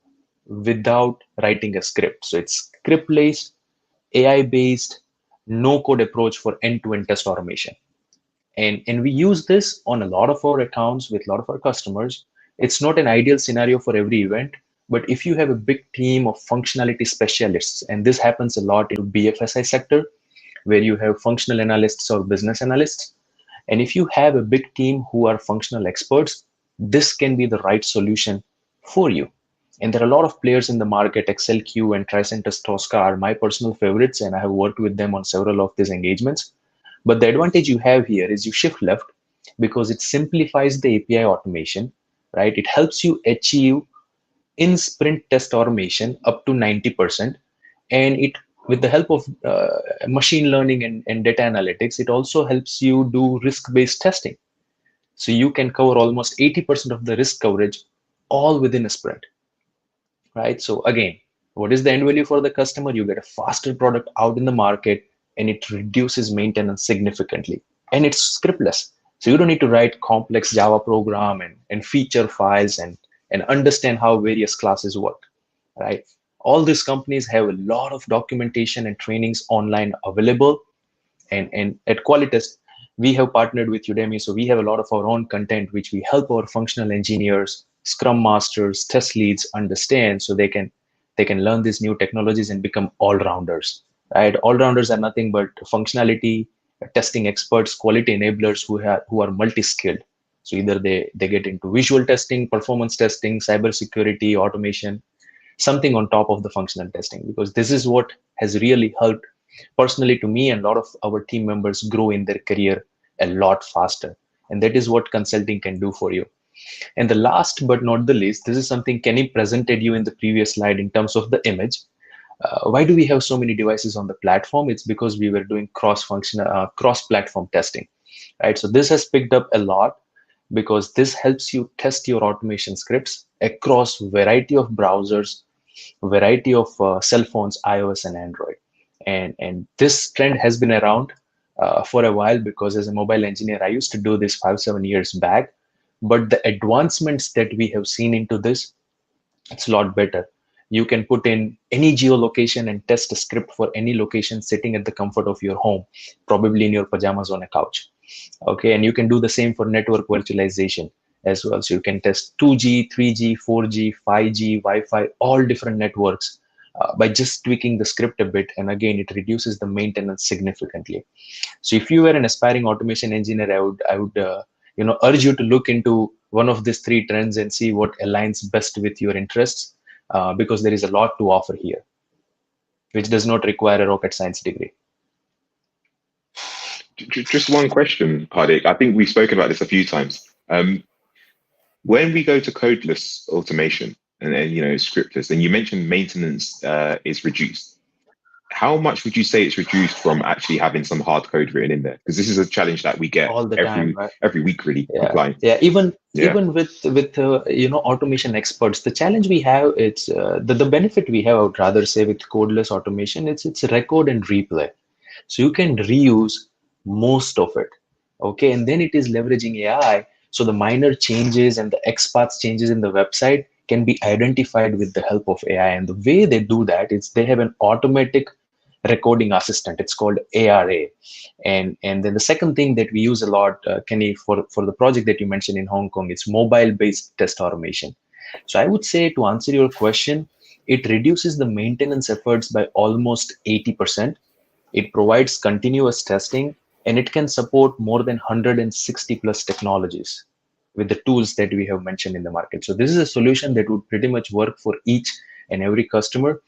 without writing a script. So it's script-based, AI-based, no-code approach for end-to-end test automation. And we use this on a lot of our accounts with a lot of our customers. It's not an ideal scenario for every event, but if you have a big team of functionality specialists, and this happens a lot in BFSI sector, where you have functional analysts or business analysts, and if you have a big team who are functional experts, this can be the right solution for you. And there are a lot of players in the market. XLQ and Tricentis Tosca are my personal favorites, and I have worked with them on several of these engagements. But the advantage you have here is you shift left because it simplifies the API automation, right? It helps you achieve in sprint test automation up to 90%. And it, with the help of machine learning and data analytics, it also helps you do risk-based testing. So you can cover almost 80% of the risk coverage all within a sprint, right? So again, what is the end value for the customer? You get a faster product out in the market, and it reduces maintenance significantly. And it's scriptless. So you don't need to write complex Java program and feature files and understand how various classes work, right? All these companies have a lot of documentation and trainings online available. And at Qualitest, we have partnered with Udemy. So we have a lot of our own content, which we help our functional engineers, scrum masters, test leads understand, so they can learn these new technologies and become all-rounders, right? All-rounders are nothing but functionality testing experts, quality enablers who are multi-skilled. So either they get into visual testing, performance testing, cybersecurity, automation, something on top of the functional testing, because this is what has really helped personally to me and a lot of our team members grow in their career a lot faster. And that is what consulting can do for you. And the last but not the least, this is something Kenny presented you in the previous slide in terms of the image. Why do we have so many devices on the platform? It's because we were doing cross-platform testing, right? So this has picked up a lot because this helps you test your automation scripts across variety of browsers, variety of cell phones, iOS and Android. And this trend has been around for a while, because as a mobile engineer, I used to do this 5-7 years back. But the advancements that we have seen into this, it's a lot better. You can put in any geolocation and test a script for any location sitting at the comfort of your home, probably in your pajamas on a couch. Okay, and you can do the same for network virtualization as well. So you can test 2G, 3G, 4G, 5G, Wi-Fi, all different networks by just tweaking the script a bit. And again, it reduces the maintenance significantly. So if you were an aspiring automation engineer, I would urge you to look into one of these three trends and see what aligns best with your interests, because there is a lot to offer here, which does not require a rocket science degree. Just one question, Hardik. I think we've spoken about this a few times. When we go to codeless automation and scriptless, and you mentioned maintenance is reduced, how much would you say it's reduced from actually having some hard code written in there? Because this is a challenge that we get all the time, right? Every week, really. Yeah. Even with automation experts, the challenge we have, it's the benefit we have, I would rather say, with codeless automation, it's record and replay. So you can reuse most of it, okay? And then it is leveraging AI. So the minor changes and the XPath changes in the website can be identified with the help of AI. And the way they do that is they have an automatic recording assistant. It's called ARA. And then the second thing that we use a lot, Kenny, for the project that you mentioned in Hong Kong, it's mobile-based test automation. So I would say, to answer your question, it reduces the maintenance efforts by almost 80%. It provides continuous testing, and it can support more than 160 plus technologies with the tools that we have mentioned in the market. So this is a solution that would pretty much work for each and every customer.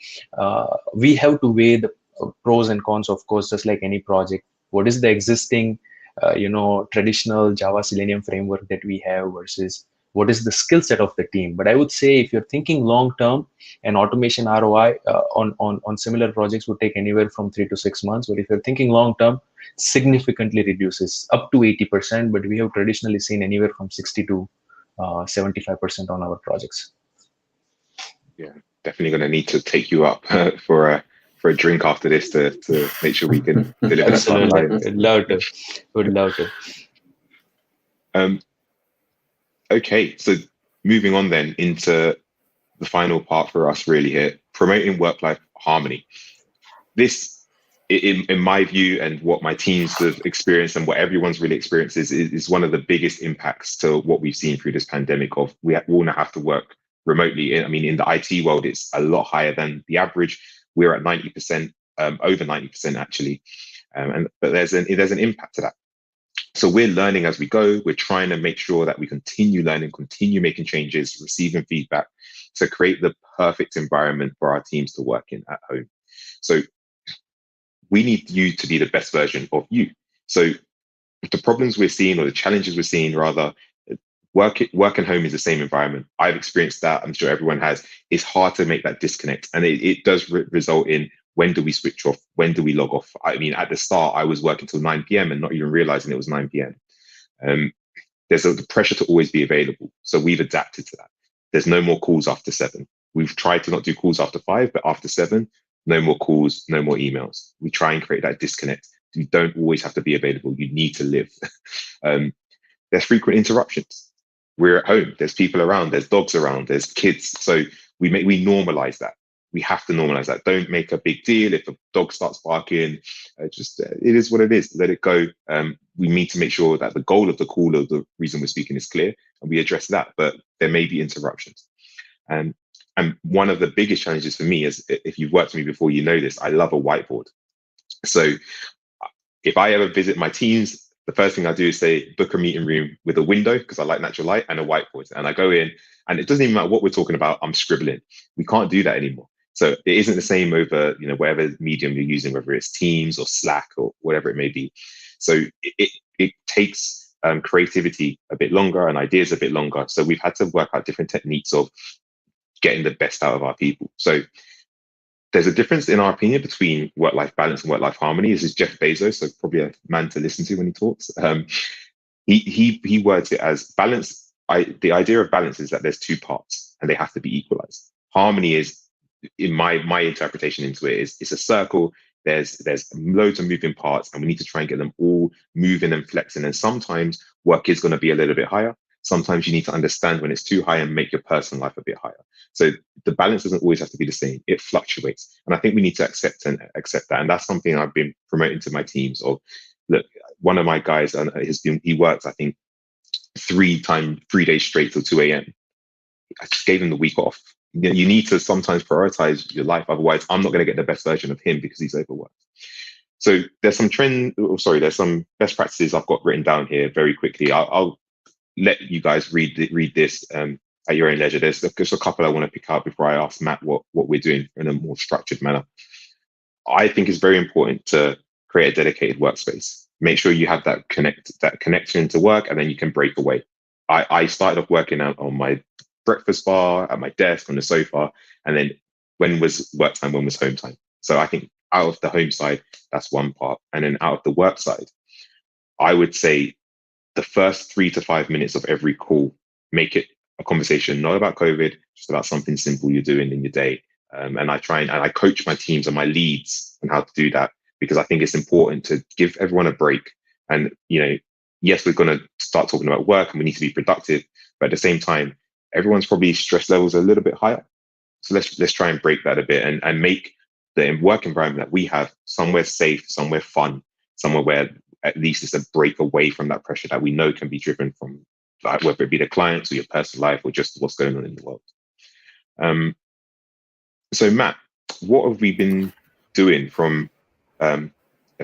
We have to weigh the pros and cons, of course, just like any project. What is the existing, traditional Java Selenium framework that we have versus what is the skill set of the team? But I would say if you're thinking long term, an automation ROI on similar projects would take anywhere from 3 to 6 months. But if you're thinking long term, significantly reduces up to 80%. But we have traditionally seen anywhere from 60 to 75% on our projects. Yeah, definitely going to need to take you up for a drink after this to make sure we can deliver that timeline. Would love to. Okay, so moving on then into the final part for us really here, promoting work-life harmony. This, in my view, and what my teams have experienced and what everyone's really experienced is one of the biggest impacts to what we've seen through this pandemic of we all now have to work remotely. I mean, in the IT world, it's a lot higher than the average. We're at 90%, over 90% actually. But there's an impact to that. So we're learning as we go. We're trying to make sure that we continue learning, continue making changes, receiving feedback to create the perfect environment for our teams to work in at home. So we need you to be the best version of you. So the problems we're seeing, or the challenges we're seeing rather, work and home is the same environment. I've experienced that. I'm sure everyone has. It's hard to make that disconnect. And it does result in, when do we switch off? When do we log off? I mean, at the start, I was working till 9 p.m. and not even realizing it was 9 p.m. There's the pressure to always be available. So we've adapted to that. There's no more calls after 7. We've tried to not do calls after 5, but after 7, no more calls, no more emails. We try and create that disconnect. You don't always have to be available. You need to live. There's frequent interruptions. We're at home. There's people around. There's dogs around. There's kids. So we normalize that. We have to normalize that. Don't make a big deal if a dog starts barking. It is what it is. Let it go. We need to make sure that the goal of the call, or the reason we're speaking, is clear, and we address that. But there may be interruptions. And one of the biggest challenges for me is, if you've worked with me before, you know this, I love a whiteboard. So if I ever visit my teams, the first thing I do is say, book a meeting room with a window, because I like natural light, and a whiteboard. And I go in, and it doesn't even matter what we're talking about, I'm scribbling. We can't do that anymore. So it isn't the same over, whatever medium you're using, whether it's Teams or Slack or whatever it may be. So it takes creativity a bit longer and ideas a bit longer. So we've had to work out different techniques of getting the best out of our people. So there's a difference, in our opinion, between work-life balance and work-life harmony. This is Jeff Bezos, so probably a man to listen to when he talks. He words it as balance. The idea of balance is that there's 2 parts and they have to be equalized. Harmony is, in my interpretation into it, is it's a circle. There's loads of moving parts, and we need to try and get them all moving and flexing. And sometimes work is going to be a little bit higher. Sometimes you need to understand when it's too high and make your personal life a bit higher. So the balance doesn't always have to be the same. It fluctuates. And I think we need to accept that. And that's something I've been promoting to my teams of, look, one of my guys, he works, I think, 3 days straight till 2 a.m. I just gave him the week off. You need to sometimes prioritize your life. Otherwise, I'm not going to get the best version of him because he's overworked. So there's some best practices I've got written down here very quickly. I'll let you guys read this at your own leisure. There's just a couple I want to pick out before I ask Matt what we're doing in a more structured manner. I think it's very important to create a dedicated workspace. Make sure you have that connection to work, and then you can break away. I started off working out on my breakfast bar, at my desk, on the sofa, and then when was work time, when was home time. So I think out of the home side, that's one part. And then out of the work side, I would say the first 3 to 5 minutes of every call, make it a conversation, not about COVID, just about something simple you're doing in your day. And I coach my teams and my leads on how to do that, because I think it's important to give everyone a break. And, yes, we're going to start talking about work and we need to be productive, but at the same time, everyone's probably stress levels a little bit higher. So let's try and break that a bit and make the work environment that we have, somewhere safe, somewhere fun, somewhere where at least it's a break away from that pressure that we know can be driven from, like, whether it be the clients or your personal life or just what's going on in the world. So Matt, what have we been doing from a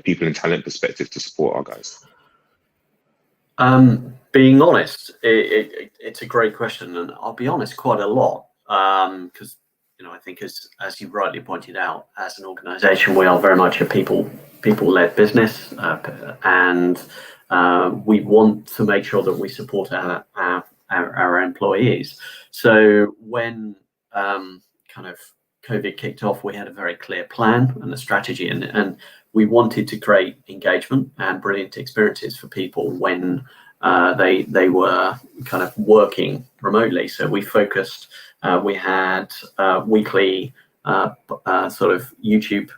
people and talent perspective to support our guys? Being honest, it's a great question, and I'll be honest, quite a lot, because I think as you rightly pointed out, as an organisation, we are very much a people-led business, and we want to make sure that we support our employees. So when kind of COVID kicked off, we had a very clear plan and a strategy, and we wanted to create engagement and brilliant experiences for people when they were kind of working remotely. So we focused. We had weekly sort of YouTube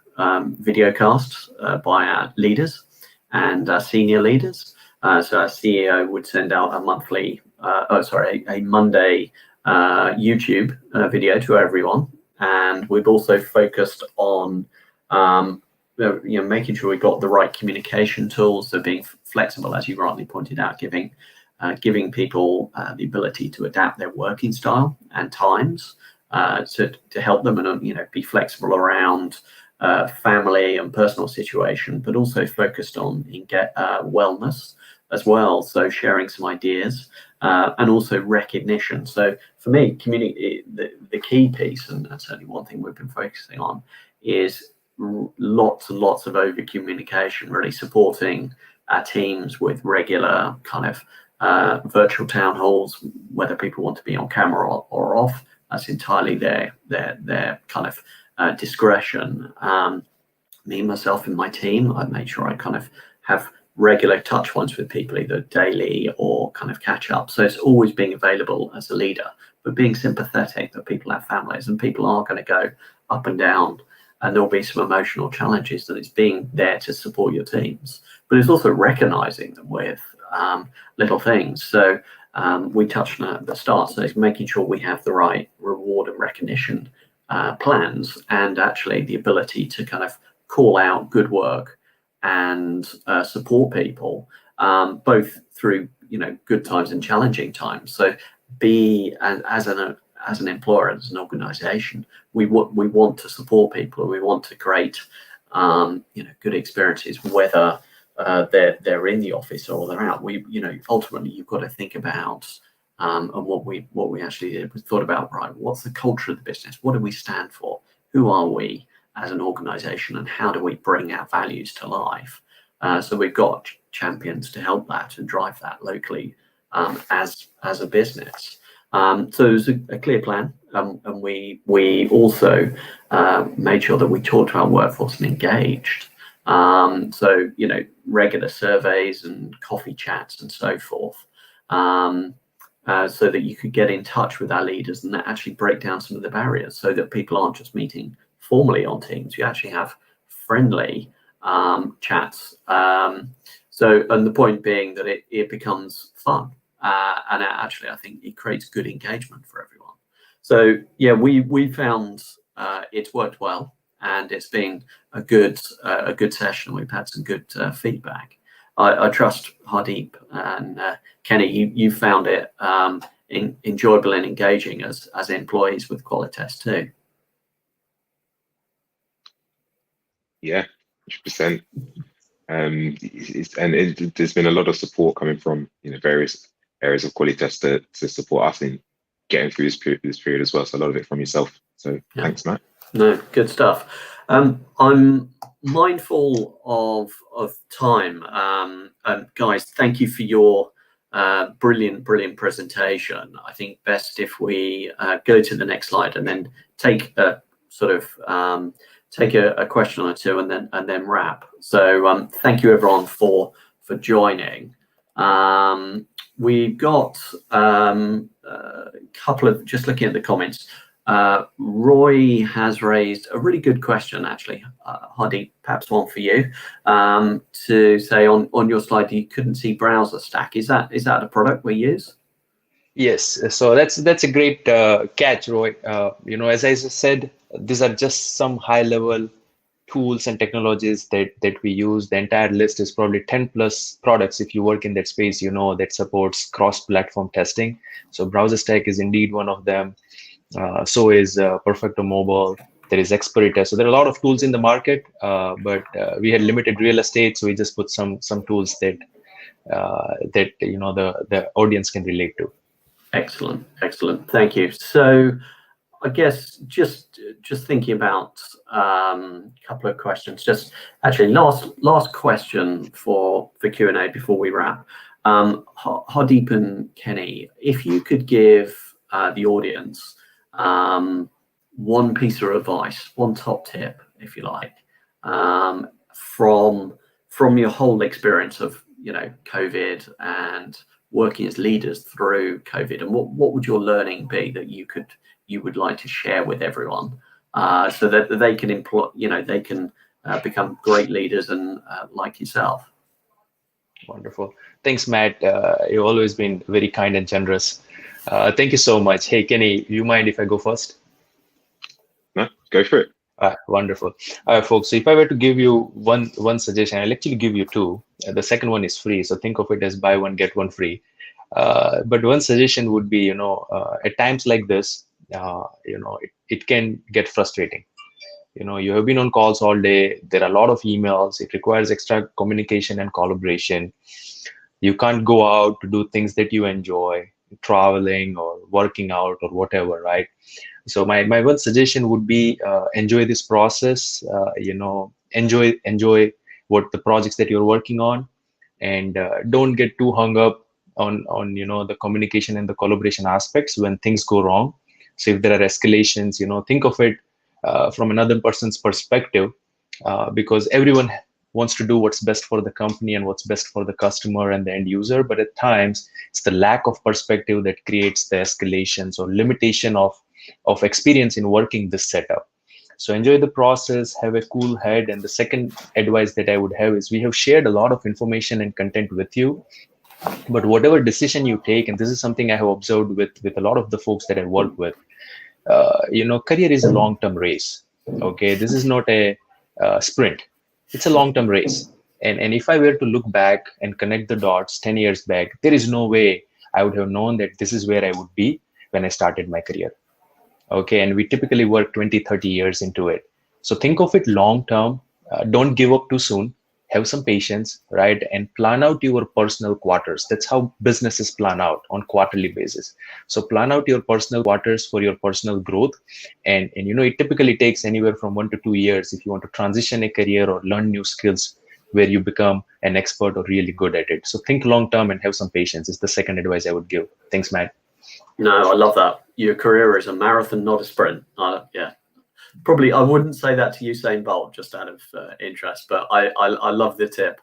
video casts by our leaders and senior leaders. So our CEO would send out a Monday YouTube video to everyone, and we've also focused on making sure we got the right communication tools, so being flexible, as you rightly pointed out, giving people the ability to adapt their working style and times to help them, and be flexible around family and personal situation, but also focused on wellness as well. So sharing some ideas and also recognition. So for me, community, the key piece, and that's certainly one thing we've been focusing on, is lots and lots of over communication, really supporting our teams with regular kind of virtual town halls, whether people want to be on camera or off. That's entirely their kind of discretion. Me, myself, and my team, I make sure I kind of have regular touch points with people, either daily or kind of catch up. So it's always being available as a leader, but being sympathetic that people have families and people are going to go up and down, and there'll be some emotional challenges, that it's being there to support your teams, but it's also recognizing them with little things. So we touched on it at the start, so it's making sure we have the right reward and recognition plans, and actually the ability to kind of call out good work and support people, both through good times and challenging times. So as an employer, as an organization, we want to support people, and we want to create good experiences, whether they're in the office or they're out. Ultimately you've got to think about and what we actually did, we thought about, right, what's the culture of the business? What do we stand for? Who are we as an organization, and how do we bring our values to life? So we've got champions to help that and drive that locally as a business. So there's a clear plan, and we also made sure that we talked to our workforce and engaged. So regular surveys and coffee chats and so forth, so that you could get in touch with our leaders and actually break down some of the barriers, so that people aren't just meeting formally on Teams. You actually have friendly chats. And the point being that it becomes fun, and actually I think it creates good engagement for everyone. So yeah, we found it's worked well, and it's been a good session. We've had some good feedback. I trust Hardik and Kenny, you found it enjoyable and engaging as employees with Qualitest too. Yeah, 100%. There's been a lot of support coming from various areas of Qualitest to support us in getting through this period as well. So a lot of it from yourself. So yeah. Thanks, Matt. No, good stuff. I'm mindful of time, and guys, thank you for your brilliant presentation. I think best if we go to the next slide and then take a sort of take a question or two and then wrap. So thank you everyone for joining. We've got a couple of, just looking at the comments, Roy has raised a really good question, actually. Hardik, perhaps one for you, to say on your slide you couldn't see browser stack. Is that a product we use? Yes, so that's a great catch, Roy. As I said, these are just some high level tools and technologies that we use. The entire list is probably 10 plus products. If you work in that space, that supports cross-platform testing. So Browser Stack is indeed one of them. So is Perfecto Mobile. There is Expertise. So there are a lot of tools in the market, but we had limited real estate, so we just put some tools that the audience can relate to. Excellent, thank you. So I guess just thinking about a couple of questions. Just actually last question for Q&A before we wrap. Hardeep and Kenny, if you could give the audience one piece of advice, one top tip, if you like, from your whole experience of COVID and working as leaders through COVID, and what would your learning be that you would like to share with everyone, so that they can become great leaders and like yourself? Wonderful. Thanks, Matt. You've always been very kind and generous. Thank you so much. Hey, Kenny, you mind if I go first? No, go for it. Wonderful. All right, folks. So if I were to give you one suggestion, I'll actually give you two. The second one is free, so think of it as buy one, get one free. But one suggestion would be, at times like this, it can get frustrating. You have been on calls all day. There are a lot of emails. It requires extra communication and collaboration. You can't go out to do things that you enjoy, traveling or working out or whatever, right? So my one suggestion would be enjoy this process. Enjoy what the projects that you're working on, and don't get too hung up on the communication and the collaboration aspects when things go wrong. So if there are escalations, think of it from another person's perspective, because everyone wants to do what's best for the company and what's best for the customer and the end user. But at times, it's the lack of perspective that creates the escalations or limitation of experience in working this setup. So enjoy the process, have a cool head. And the second advice that I would have is, we have shared a lot of information and content with you, but whatever decision you take, and this is something I have observed with a lot of the folks that I work with, career is a long-term race. Okay, this is not a sprint. It's a long-term race. And if I were to look back and connect the dots 10 years back, there is no way I would have known that this is where I would be when I started my career. Okay, and we typically work 20, 30 years into it. So think of it long-term. Don't give up too soon. Have some patience, right? And plan out your personal quarters. That's how businesses plan out on quarterly basis. So plan out your personal quarters for your personal growth. And it typically takes anywhere from 1 to 2 years if you want to transition a career or learn new skills where you become an expert or really good at it. So think long-term and have some patience is the second advice I would give. Thanks, Matt. No, I love that. Your career is a marathon, not a sprint. Yeah. Probably I wouldn't say that to Usain Bolt, just out of interest, but I love the tip.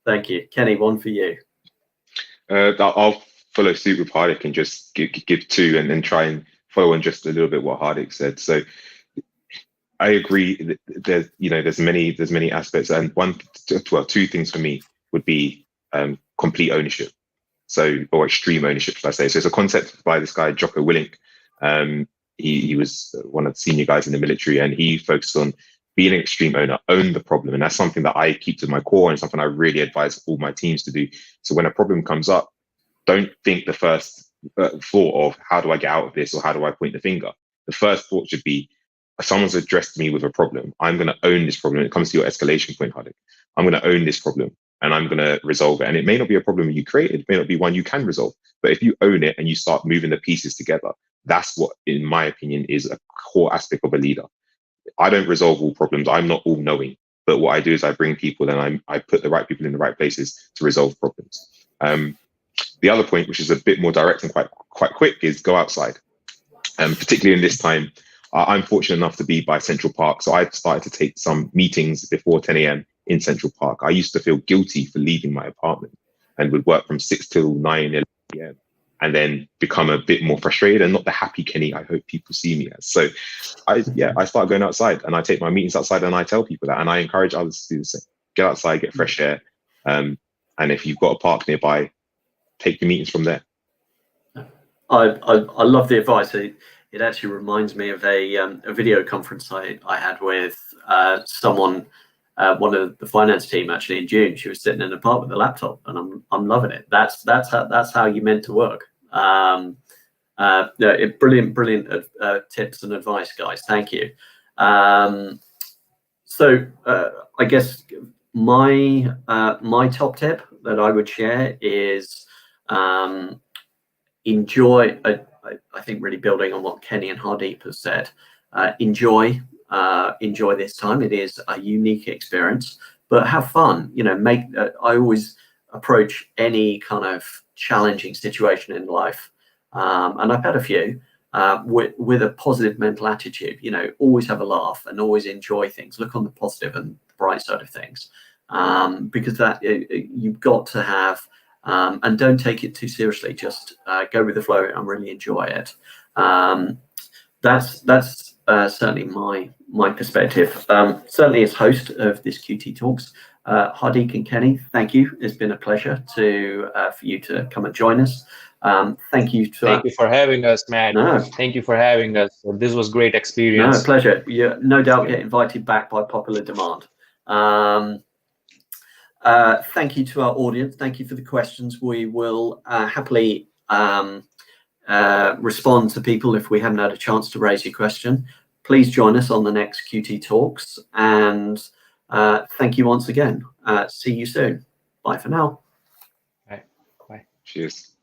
Thank you. Kenny, one for you. I'll follow suit with Hardik and just give two, and then try and follow on just a little bit what Hardik said. So I agree. There's many aspects, and two things for me would be complete ownership. So, or extreme ownership, should I say? So it's a concept by this guy Jocko Willink. He was one of the senior guys in the military, and he focused on being an extreme owner, own the problem. And that's something that I keep to my core, and something I really advise all my teams to do. So when a problem comes up, don't think the first thought of how do I get out of this or how do I point the finger. The first thought should be, someone's addressed me with a problem. I'm going to own this problem. When it comes to your escalation point, Hardik, I'm going to own this problem and I'm going to resolve it. And it may not be a problem you created, it may not be one you can resolve. But if you own it and you start moving the pieces together, that's what, in my opinion, is a core aspect of a leader. I don't resolve all problems. I'm not all knowing. But what I do is I bring people and I put the right people in the right places to resolve problems. The other point, which is a bit more direct and quite quick, is go outside. Particularly in this time, I'm fortunate enough to be by Central Park. So I've started to take some meetings before 10 a.m. in Central Park. I used to feel guilty for leaving my apartment and would work from 6 till 9, 11 p.m. and then become a bit more frustrated and not the happy Kenny I hope people see me as. So I start going outside and I take my meetings outside and I tell people that, and I encourage others to do the same. Get outside, get fresh air. And if you've got a park nearby, take the meetings from there. I love the advice. it actually reminds me of a video conference I had with someone, one of the finance team actually in June. She was sitting in a park with a laptop, and I'm loving it. That's how you meant to work. Brilliant tips and advice, guys. Thank you. So I guess my top tip that I would share is enjoy. I think really building on what Kenny and Hardik have said. Enjoy this time. It is a unique experience, but have fun. You know, I always approach any kind of challenging situation in life, and I've had a few, with a positive mental attitude. You know, always have a laugh and always enjoy things. Look on the positive and bright side of things, because that you've got to have. And don't take it too seriously. Just go with the flow and really enjoy it. That's certainly my perspective. Certainly as host of this QT Talks, Hardik and Kenny, thank you. It's been a pleasure for you to come and join us. Thank you for having us, Matt. No. Thank you for having us. This was great experience. No, pleasure. You no doubt get invited back by popular demand. Thank you to our audience. Thank you for the questions. We will happily respond to people if we haven't had a chance to raise your question. Please join us on the next QT Talks. And thank you once again. See you soon. Bye for now. Bye. Cheers.